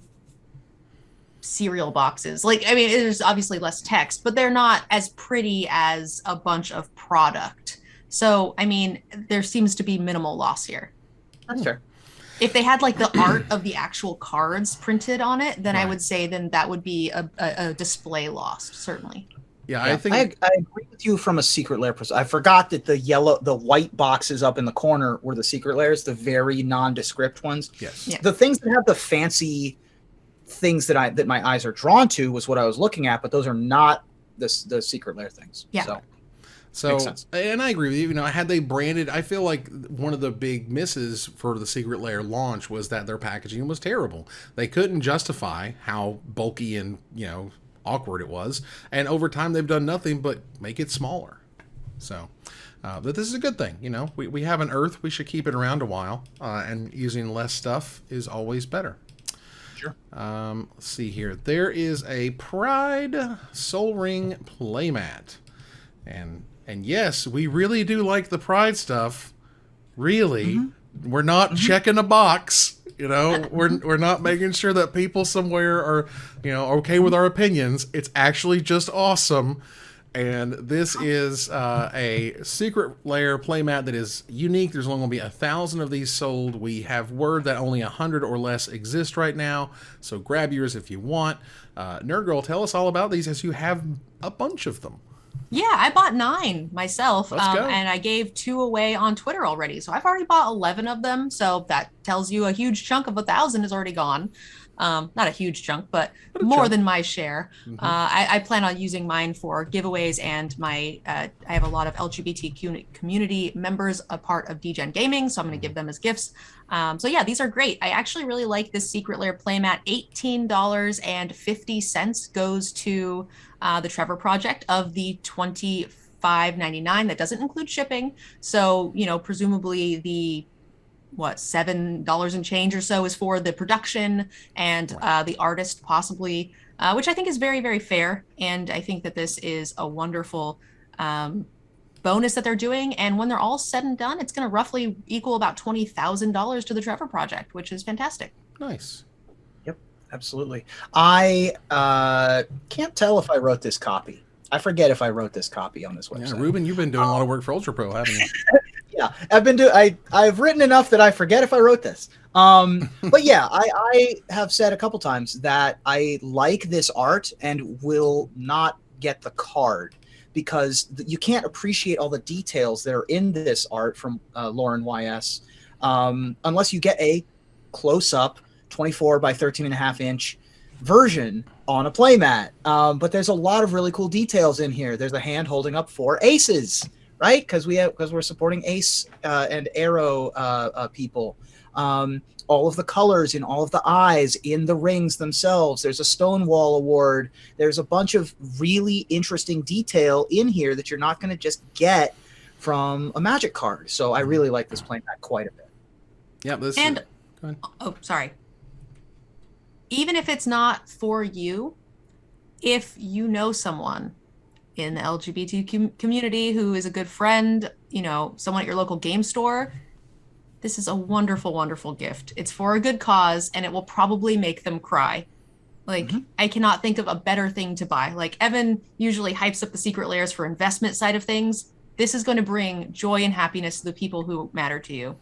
B: cereal boxes. Like, I mean, there's obviously less text, but they're not as pretty as a bunch of product. So, I mean, there seems to be minimal loss here.
C: That's fair.
B: If they had like the art of the actual cards printed on it, then right. I would say then that would be a display lost, certainly.
A: Yeah, I think
C: I agree with you from a secret layer perspective. I forgot that the white boxes up in the corner were the secret layers, the very nondescript ones.
A: Yes.
B: Yeah.
C: The things that have the fancy things that my eyes are drawn to was what I was looking at, but those are not the secret layer things.
B: Yeah.
A: So and I agree with you. You know, had they branded, I feel like one of the big misses for the secret layer launch was that their packaging was terrible. They couldn't justify how bulky and, awkward it was, and over time they've done nothing but make it smaller. So but this is a good thing. We have an Earth, we should keep it around a while, and using less stuff is always better.
C: Sure.
A: Let's see here. There is a Pride Soul Ring playmat, and yes, we really do like the Pride stuff. Really, we're not checking a box. We're not making sure that people somewhere are, okay with our opinions. It's actually just awesome. And this is a secret layer playmat that is unique. There's only going to be 1,000 of these sold. We have word that only 100 or less exist right now. So grab yours if you want. Nerd Girl, tell us all about these, as you have a bunch of them.
B: Yeah, I bought 9 myself,
A: Let's go.
B: and I gave 2 away on Twitter already. So I've already bought 11 of them. So that tells you a huge chunk of 1,000 is already gone. Not a huge chunk, but more than my share. I plan on using mine for giveaways, and I have a lot of LGBT community members, a part of DGen Gaming, so I'm going to give them as gifts. So yeah, these are great. I actually really like this secret layer playmat. $18.50 goes to the Trevor Project of the $25.99. That doesn't include shipping. So, presumably the $7 and change or so is for the production and the artist possibly, which I think is very, very fair. And I think that this is a wonderful bonus that they're doing. And when they're all said and done, it's going to roughly equal about $20,000 to the Trevor Project, which is fantastic.
A: Nice.
C: Yep, absolutely. I can't tell if I wrote this copy. I forget if I wrote this copy on this website.
A: Yeah, Ruben, you've been doing a lot of work for Ultra Pro, haven't you?
C: Yeah, I've written enough that I forget if I wrote this. But yeah, I have said a couple times that I like this art and will not get the card because you can't appreciate all the details that are in this art from Lauren YS unless you get a close-up 24 by 13.5 inch version on a playmat. But there's a lot of really cool details in here. There's a hand holding up 4 aces. Right, because we're supporting Ace and Arrow people. All of the colors in all of the eyes in the rings themselves. There's a Stonewall award. There's a bunch of really interesting detail in here that you're not going to just get from a Magic card. So I really like this playmat quite a bit.
A: Yeah,
B: sorry. Even if it's not for you, if you know someone in the LGBT community who is a good friend, someone at your local game store, this is a wonderful, wonderful gift. It's for a good cause, and it will probably make them cry. I cannot think of a better thing to buy. Evan usually hypes up the secret layers for investment side of things. This is going to bring joy and happiness to the people who matter to you.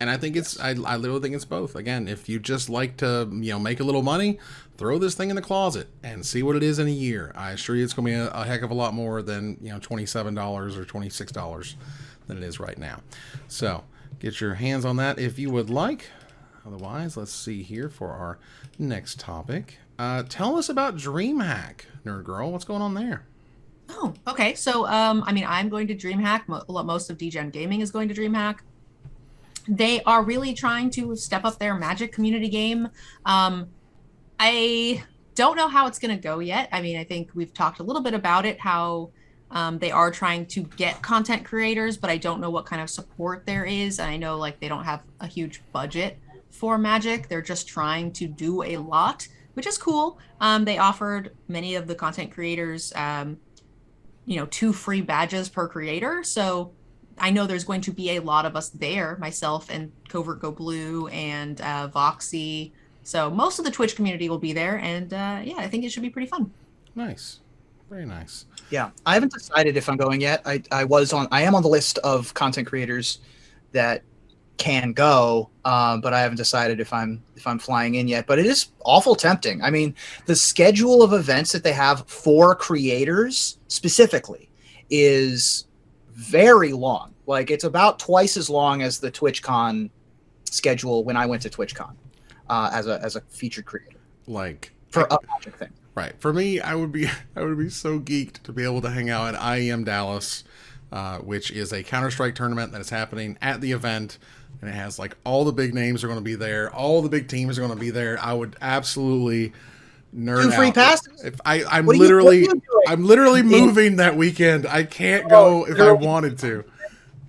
A: And I think I literally think it's both. Again, if you just like to, make a little money, throw this thing in the closet and see what it is in a year. I assure you it's going to be a heck of a lot more than, $27 or $26 than it is right now. So get your hands on that if you would like. Otherwise, let's see here for our next topic. Tell us about Dreamhack, Nerd Girl. What's going on there?
B: Oh, okay. So, I'm going to Dreamhack. Most of DGen Gaming is going to Dreamhack. They are really trying to step up their Magic community game. I don't know how it's going to go yet. I think we've talked a little bit about it, how they are trying to get content creators, but I don't know what kind of support there is. And I know they don't have a huge budget for Magic. They're just trying to do a lot, which is cool. They offered many of the content creators, 2 free badges per creator. So I know there's going to be a lot of us there, myself and Covert Go Blue and WotC. So most of the Twitch community will be there. And I think it should be pretty fun.
A: Nice. Very nice.
C: Yeah. I haven't decided if I'm going yet. I am on the list of content creators that can go, but I haven't decided if I'm flying in yet. But it is awful tempting. The schedule of events that they have for creators specifically is very long. It's about twice as long as the TwitchCon schedule when I went to TwitchCon as a featured creator. For a Magic thing.
A: Right. For me, I would be so geeked to be able to hang out at IEM Dallas, which is a Counter-Strike tournament that is happening at the event, and it has all the big names are going to be there, all the big teams are going to be there. I would absolutely nerd
C: 2 free
A: out.
C: passes.
A: If I'm literally moving that weekend. I can't go if I wanted to.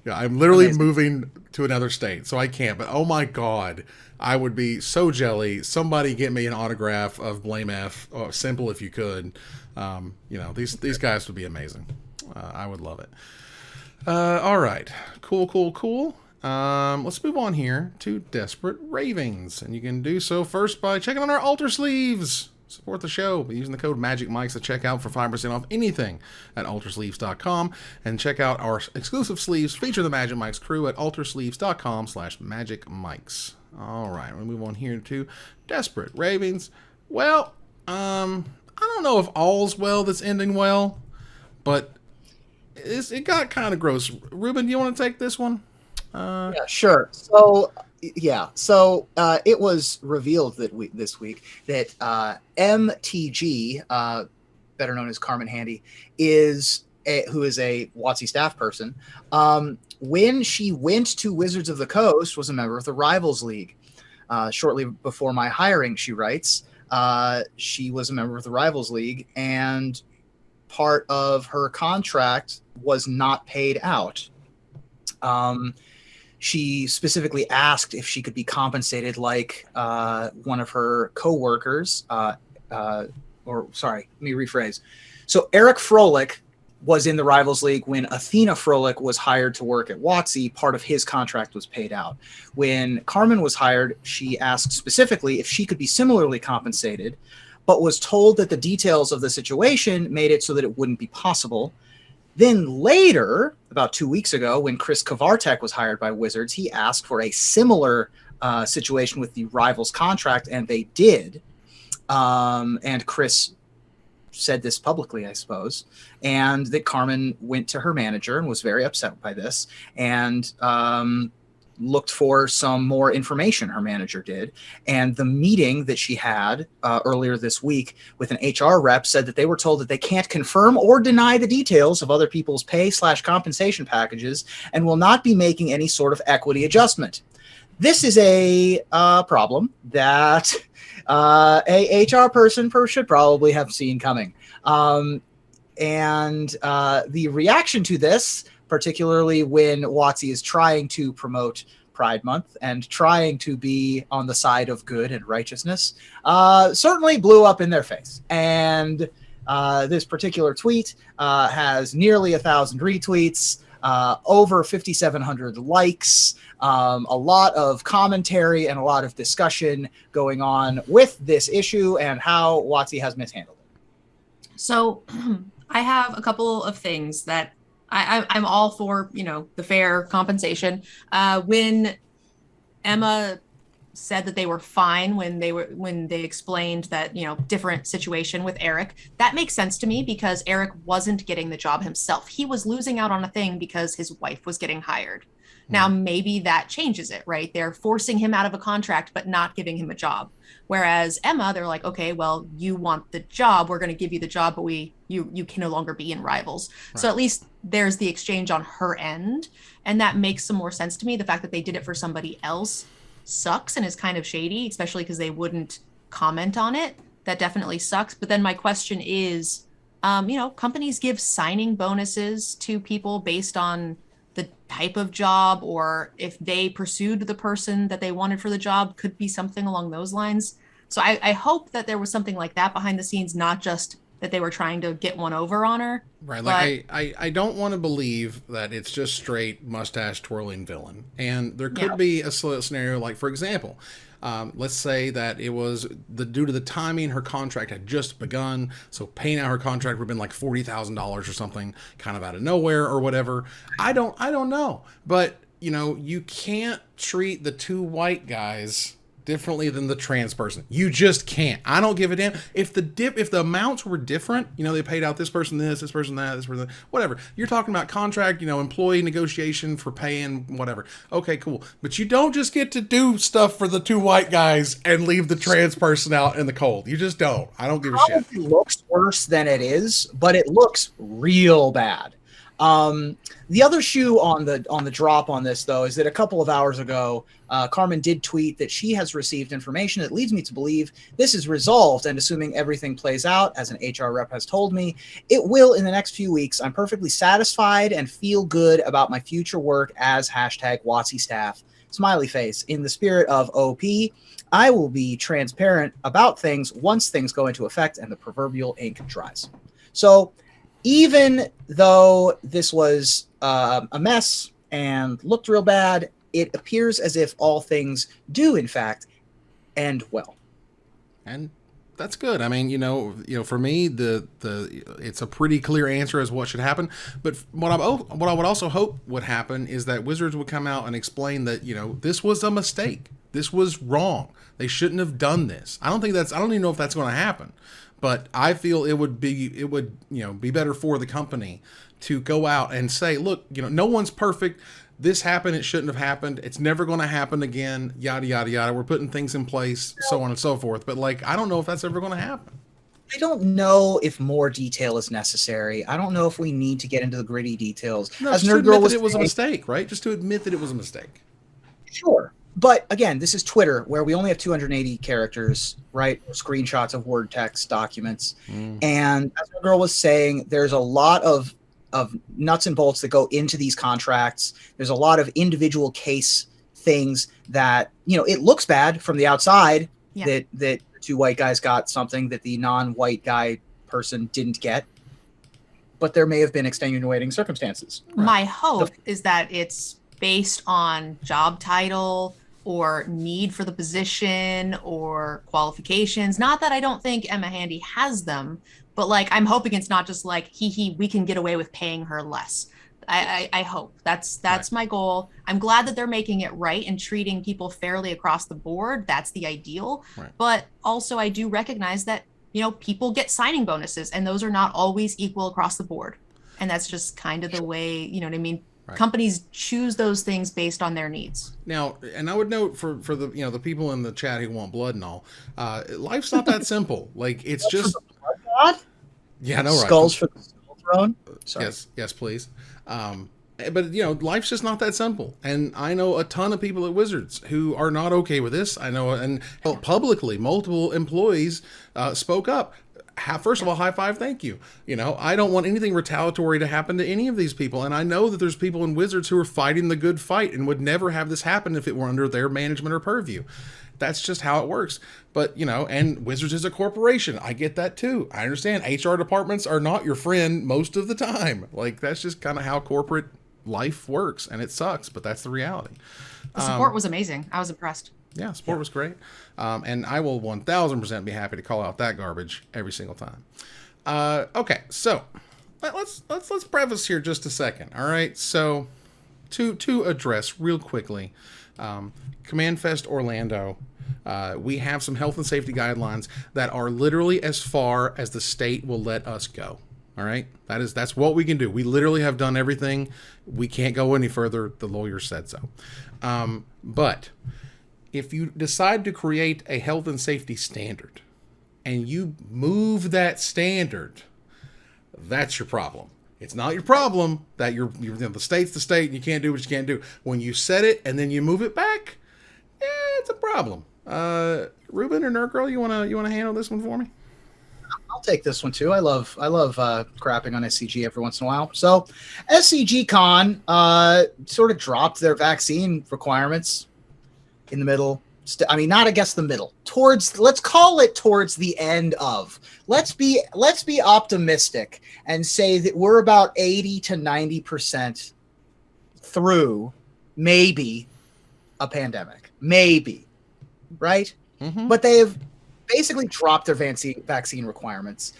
A: Yeah, I'm literally moving to another state, so I can't. But oh my god, I would be so jelly. Somebody get me an autograph of Blame F, or Simple if you could. These guys would be amazing. I would love it. All right, cool. Let's move on here to Desperate Ravings, and you can do so first by checking on our altar sleeves. Support the show by using the code MAGICMICS at checkout for 5% off anything at altersleeves.com, and check out our exclusive sleeves featuring the Magic Mics crew at altersleeves.com/magicmics. All right, we'll move on here to Desperate Ravings. Well, I don't know if all's well that's ending well, but it got kind of gross. Ruben, do you want to take this one?
C: Yeah, sure. So it was revealed this week that MTG, better known as Carmen Handy, who is a WotC staff person. When she went to Wizards of the Coast, was a member of the Rivals League. Shortly before my hiring, she writes, she was a member of the Rivals League, and part of her contract was not paid out. She specifically asked if she could be compensated like one of her coworkers. Let me rephrase. So Eric Froelich was in the Rivals League when Athena Froelich was hired to work at WotC. Part of his contract was paid out. When Carmen was hired, she asked specifically if she could be similarly compensated, but was told that the details of the situation made it so that it wouldn't be possible. Then later, about 2 weeks ago, when Chris Kavartek was hired by Wizards, he asked for a similar situation with the Rivals contract, and they did. And Chris said this publicly, I suppose, and that Carmen went to her manager and was very upset by this, and looked for some more information. Her manager did, and the meeting that she had earlier this week with an HR rep said that they were told that they can't confirm or deny the details of other people's pay/compensation packages and will not be making any sort of equity adjustment. this is a problem that a HR person should probably have seen coming. And the reaction to this, particularly when WotC is trying to promote Pride Month and trying to be on the side of good and righteousness, certainly blew up in their face. And this particular tweet has nearly 1,000 retweets, over 5,700 likes, a lot of commentary and a lot of discussion going on with this issue and how WotC has mishandled it.
B: So I have a couple of things that I'm all for, the fair compensation. When Emma said that they were fine when they explained that, different situation with Eric, that makes sense to me because Eric wasn't getting the job himself. He was losing out on a thing because his wife was getting hired. Now, maybe that changes it, right? They're forcing him out of a contract, but not giving him a job. Whereas Emma, they're like, okay, well, you want the job. We're going to give you the job, but you can no longer be in Rivals. Right. So at least there's the exchange on her end. And that makes some more sense to me. The fact that they did it for somebody else sucks and is kind of shady, especially because they wouldn't comment on it. That definitely sucks. But then my question is, companies give signing bonuses to people based on the type of job, or if they pursued the person that they wanted for the job, could be something along those lines. So I hope that there was something like that behind the scenes, not just that they were trying to get one over on her.
A: Right. Like I don't want to believe that it's just straight mustache twirling villain. And there could be a scenario like, for example, let's say that it was due to the timing, her contract had just begun. So paying out her contract would have been like $40,000 or something kind of out of nowhere or whatever. I don't know. But, you can't treat the two white guys differently than the trans person. You just can't. I don't give a damn if the amounts were different. They paid out this person this person that, this person that, whatever. You're talking about contract, employee negotiation for paying whatever. Okay, cool. But you don't just get to do stuff for the two white guys and leave the trans person out in the cold. You just don't. I don't give a shit.
C: It looks worse than it is, but it looks real bad. The other shoe on the drop on this, though, is that a couple of hours ago, Carmen did tweet that she has received information that leads me to believe this is resolved, and assuming everything plays out, as an HR rep has told me, it will in the next few weeks. I'm perfectly satisfied and feel good about my future work as #WotC staff. Smiley face. In the spirit of OP, I will be transparent about things once things go into effect and the proverbial ink dries. So even though this was a mess and looked real bad, it appears as if all things do, in fact, end well.
A: And that's good. I mean, for me, the it's a pretty clear answer as what should happen. But what I would also hope would happen is that Wizards would come out and explain that this was a mistake. This was wrong. They shouldn't have done this. I don't even know if that's going to happen. But I feel it would be better for the company to go out and say, look, no one's perfect. This happened. It shouldn't have happened. It's never going to happen again. Yada, yada, yada. We're putting things in place, so on and so forth. But I don't know if that's ever going to happen.
C: I don't know if more detail is necessary. I don't know if we need to get into the gritty details.
A: No, just to admit that it was a mistake, right? Just to admit that it was a mistake.
C: Sure. But again, this is Twitter, where we only have 280 characters, right? Screenshots of word text documents. And as the girl was saying, there's a lot of nuts and bolts that go into these contracts. There's a lot of individual case things that, it looks bad from the outside that the two white guys got something that the non-white guy person didn't get. But there may have been extenuating circumstances.
B: Right? My hope is that it's based on job title or need for the position or qualifications. Not that I don't think Emma Handy has them, but I'm hoping it's not just we can get away with paying her less. I hope that's right. My goal. I'm glad that they're making it right and treating people fairly across the board. That's the ideal. Right. But also I do recognize that, people get signing bonuses and those are not always equal across the board. And that's just kind of the way, you know what I mean? Right. Companies choose those things based on their needs.
A: Now, and I would note for the the people in the chat who want blood and all, life's not that simple. It's just
C: God?
A: Yeah, no, right.
C: Skulls for the skull throne.
A: Sorry. Yes, please. But life's just not that simple, and I know a ton of people at Wizards who are not okay with this. I know, and publicly, multiple employees spoke up. First of all, high five, thank you. I don't want anything retaliatory to happen to any of these people, and I know that there's people in Wizards who are fighting the good fight and would never have this happen if it were under their management or purview. That's just how it works. But, and Wizards is a corporation. I get that too. I understand HR departments are not your friend most of the time. Like, that's just kind of how corporate life works, and it sucks, but that's the reality.
B: The support was amazing. I was impressed.
A: Yeah, support was great. And I will 1000% be happy to call out that garbage every single time. Okay, so let's preface here just a second. All right, so to address real quickly, Command Fest Orlando, we have some health and safety guidelines that are literally as far as the state will let us go. All right, that's what we can do. We literally have done everything. We can't go any further. The lawyer said so. But if you decide to create a health and safety standard and you move that standard, that's your problem. It's not your problem that the state's the state and you can't do what you can't do. When you set it and then you move it back, it's a problem. Ruben or Nerd Girl, you wanna handle this one for me?
C: I'll take this one too. I love crapping on SCG every once in a while. So SCG Con sort of dropped their vaccine requirements in the middle. Not against the middle. Let's call it towards the end of. Let's be optimistic and say that we're about 80 to 90% through maybe a pandemic. Maybe. Right? Mm-hmm. But they have basically dropped their vaccine requirements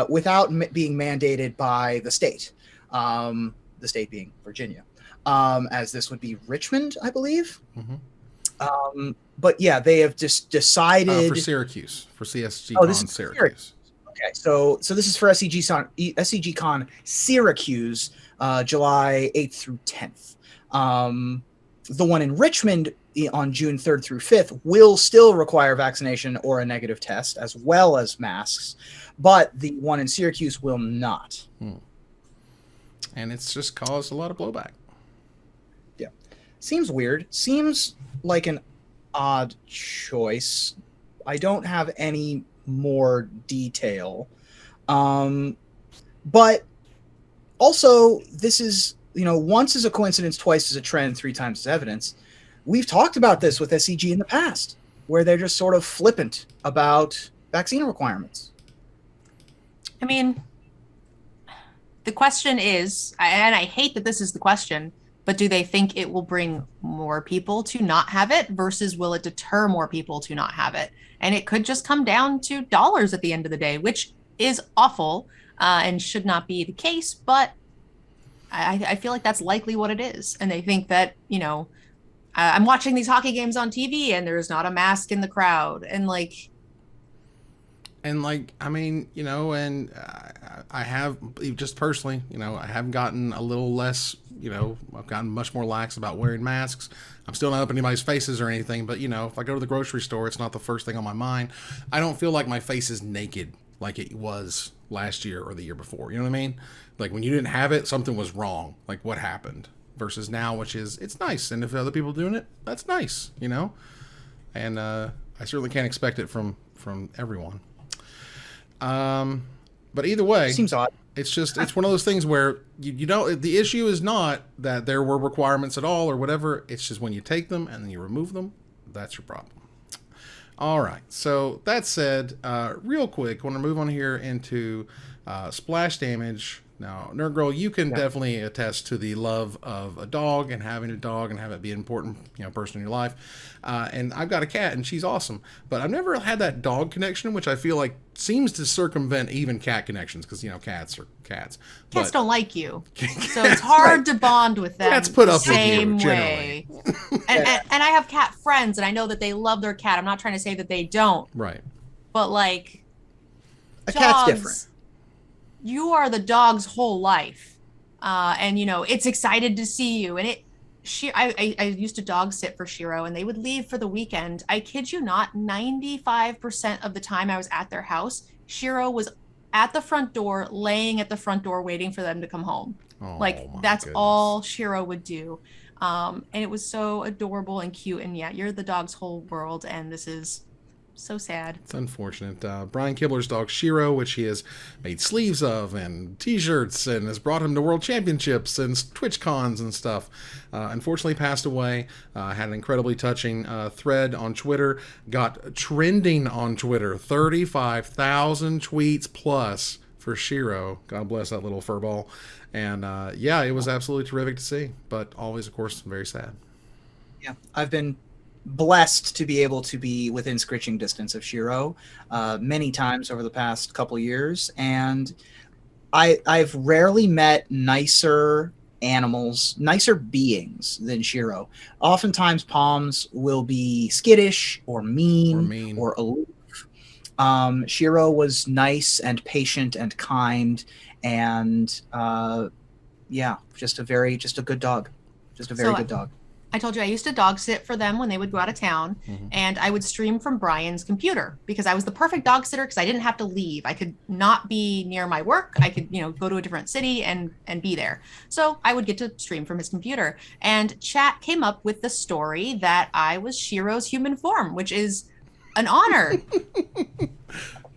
C: without being mandated by the state. The state being Virginia, as this would be Richmond, I believe. Mm-hmm. But yeah, they have just decided
A: for Syracuse, for CSG Con Syracuse.
C: Okay, so this is for SCG Con Syracuse, July 8th through 10th. The one in Richmond on June 3rd through 5th will still require vaccination or a negative test, as well as masks, but the one in Syracuse will not.
A: And it's just caused a lot of blowback.
C: Yeah. Seems weird. Seems like an odd choice. I don't have any more detail. But also, this is, once is a coincidence, twice is a trend, three times is evidence. We've talked about this with SCG in the past, where they're just sort of flippant about vaccine requirements.
B: The question is, and I hate that this is the question, but do they think it will bring more people to not have it versus will it deter more people to not have it? And it could just come down to dollars at the end of the day, which is awful and should not be the case. But I feel like that's likely what it is. And they think that, I'm watching these hockey games on TV and there's not a mask in the crowd. And I have just personally, I have gotten a little less, I've gotten much more lax about wearing masks. I'm still not up in anybody's faces or anything, but if I go to the grocery store, it's not the first thing on my mind. I don't feel like my face is naked like it was last year or the year before. You know what I mean? Like when you didn't have it, something was wrong. Like what happened? Versus now, which is, it's nice. And if other people are doing it, that's nice, And I certainly can't expect it from everyone. But either way,
C: seems odd.
A: It's one of those things where you don't, the issue is not that there were requirements at all or whatever. It's just when you take them and then you remove them, that's your problem. All right. So that said, real quick, I want to move on here into splash damage. Now, Nerd Girl, you can definitely attest to the love of a dog and having a dog and have it be an important, person in your life. And I've got a cat and she's awesome, but I've never had that dog connection, which I feel like seems to circumvent even cat connections because, cats are cats.
B: Cats don't like you. So it's hard to bond with them.
A: Cats put up
B: the same
A: with you,
B: way. and I have cat friends and I know that they love their cat. I'm not trying to say that they don't.
A: Right.
B: But
C: a cat's different.
B: You are the dog's whole life. And it's excited to see you. And I used to dog sit for Shiro and they would leave for the weekend. I kid you not, 95% of the time I was at their house, Shiro was at the front door, laying at the front door, waiting for them to come home.
A: Oh,
B: Like that's all Shiro would do. And it was so adorable and cute. And yeah, you're the dog's whole world. And this is so sad.
A: It's unfortunate. Brian Kibler's dog Shiro, which he has made sleeves of and t-shirts and has brought him to world championships and Twitch cons and stuff, unfortunately passed away. Had an incredibly touching thread on Twitter. Got trending on Twitter. 35,000 tweets plus for Shiro. God bless that little furball. And yeah, it was absolutely terrific to see. But always, of course, very sad.
C: Yeah, I've been blessed to be able to be within scritching distance of Shiro many times over the past couple years, and I've rarely met nicer animals, nicer beings than Shiro. Oftentimes Poms will be skittish or mean or aloof. Shiro was nice and patient and kind, and yeah, just a good dog. Just a very good dog.
B: I told you I used to dog sit for them when they would go out of town, and I would stream from Brian's computer because I was the perfect dog sitter because I didn't have to leave. I could not be near my work. I could, go to a different city and be there. So I would get to stream from his computer. And chat came up with the story that I was Shiro's human form, which is an honor.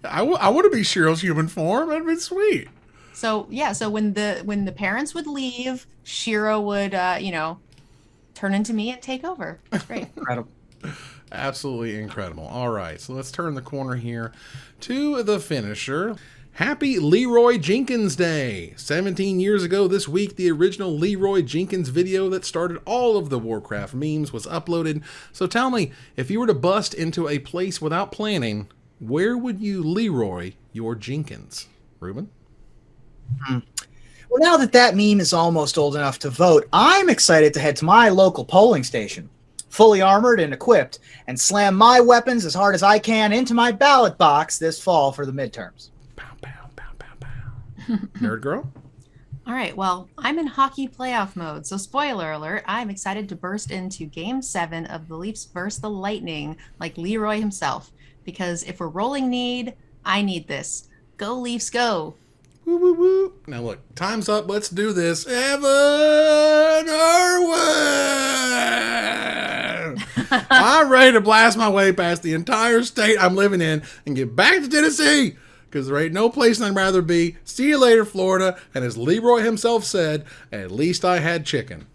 A: I want to be Shiro's human form. That'd be sweet.
B: So yeah, so when the parents would leave, Shiro would turn into me and take over. It's great.
C: Incredible.
A: Absolutely incredible. All right, so let's turn the corner here to the finisher. Happy Leroy Jenkins Day. 17 years ago this week, the original Leroy Jenkins video that started all of the Warcraft memes was uploaded. So tell me, if you were to bust into a place without planning, where would you Leroy your Jenkins? Ruben?
C: Well, now that meme is almost old enough to vote, I'm excited to head to my local polling station, fully armored and equipped, and slam my weapons as hard as I can into my ballot box this fall for the midterms.
A: Pow, pow, pow, pow, pow. Nerd girl?
B: All right, well, I'm in hockey playoff mode, so spoiler alert, I'm excited to burst into Game 7 of the Leafs vs. the Lightning like Leroy himself, because if we're rolling need, I need this. Go Leafs, go!
A: Woo, woo, woo. Now look, time's up. Let's do this. Evan Irwin! I'm ready to blast my way past the entire state I'm living in and get back to Tennessee because there ain't no place I'd rather be. See you later, Florida. And as Leroy himself said, at least I had chicken.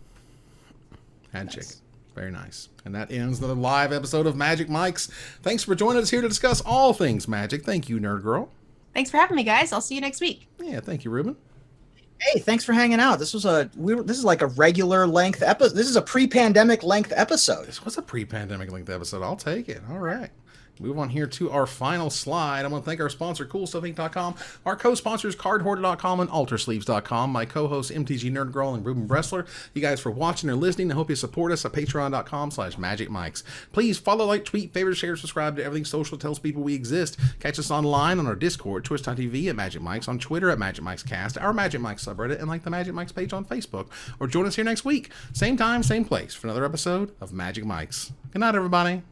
A: Had chicken. Very nice. And that ends another live episode of Magic Mics. Thanks for joining us here to discuss all things Magic. Thank you, Nerd Girl.
B: Thanks for having me, guys. I'll see you next week.
A: Yeah, thank you, Ruben.
C: Hey, thanks for hanging out. This is like a regular length episode. This is a pre-pandemic length episode.
A: This was a pre-pandemic length episode. I'll take it. All right. Move on here to our final slide. I want to thank our sponsor, CoolStuffInc.com, our co-sponsors, CardHoarder.com and AltarSleeves.com, my co-hosts, MTG Nerd Girl and Ruben Bressler. You guys for watching or listening. I hope you support us at Patreon.com/MagicMics. Please follow, like, tweet, favorite, share, subscribe to everything social that tells people we exist. Catch us online on our Discord, Twitch.tv at Magic Mics, on Twitter at Magic Mics Cast, our Magic Mics subreddit, and like the Magic Mics page on Facebook. Or join us here next week, same time, same place, for another episode of Magic Mics. Good night, everybody.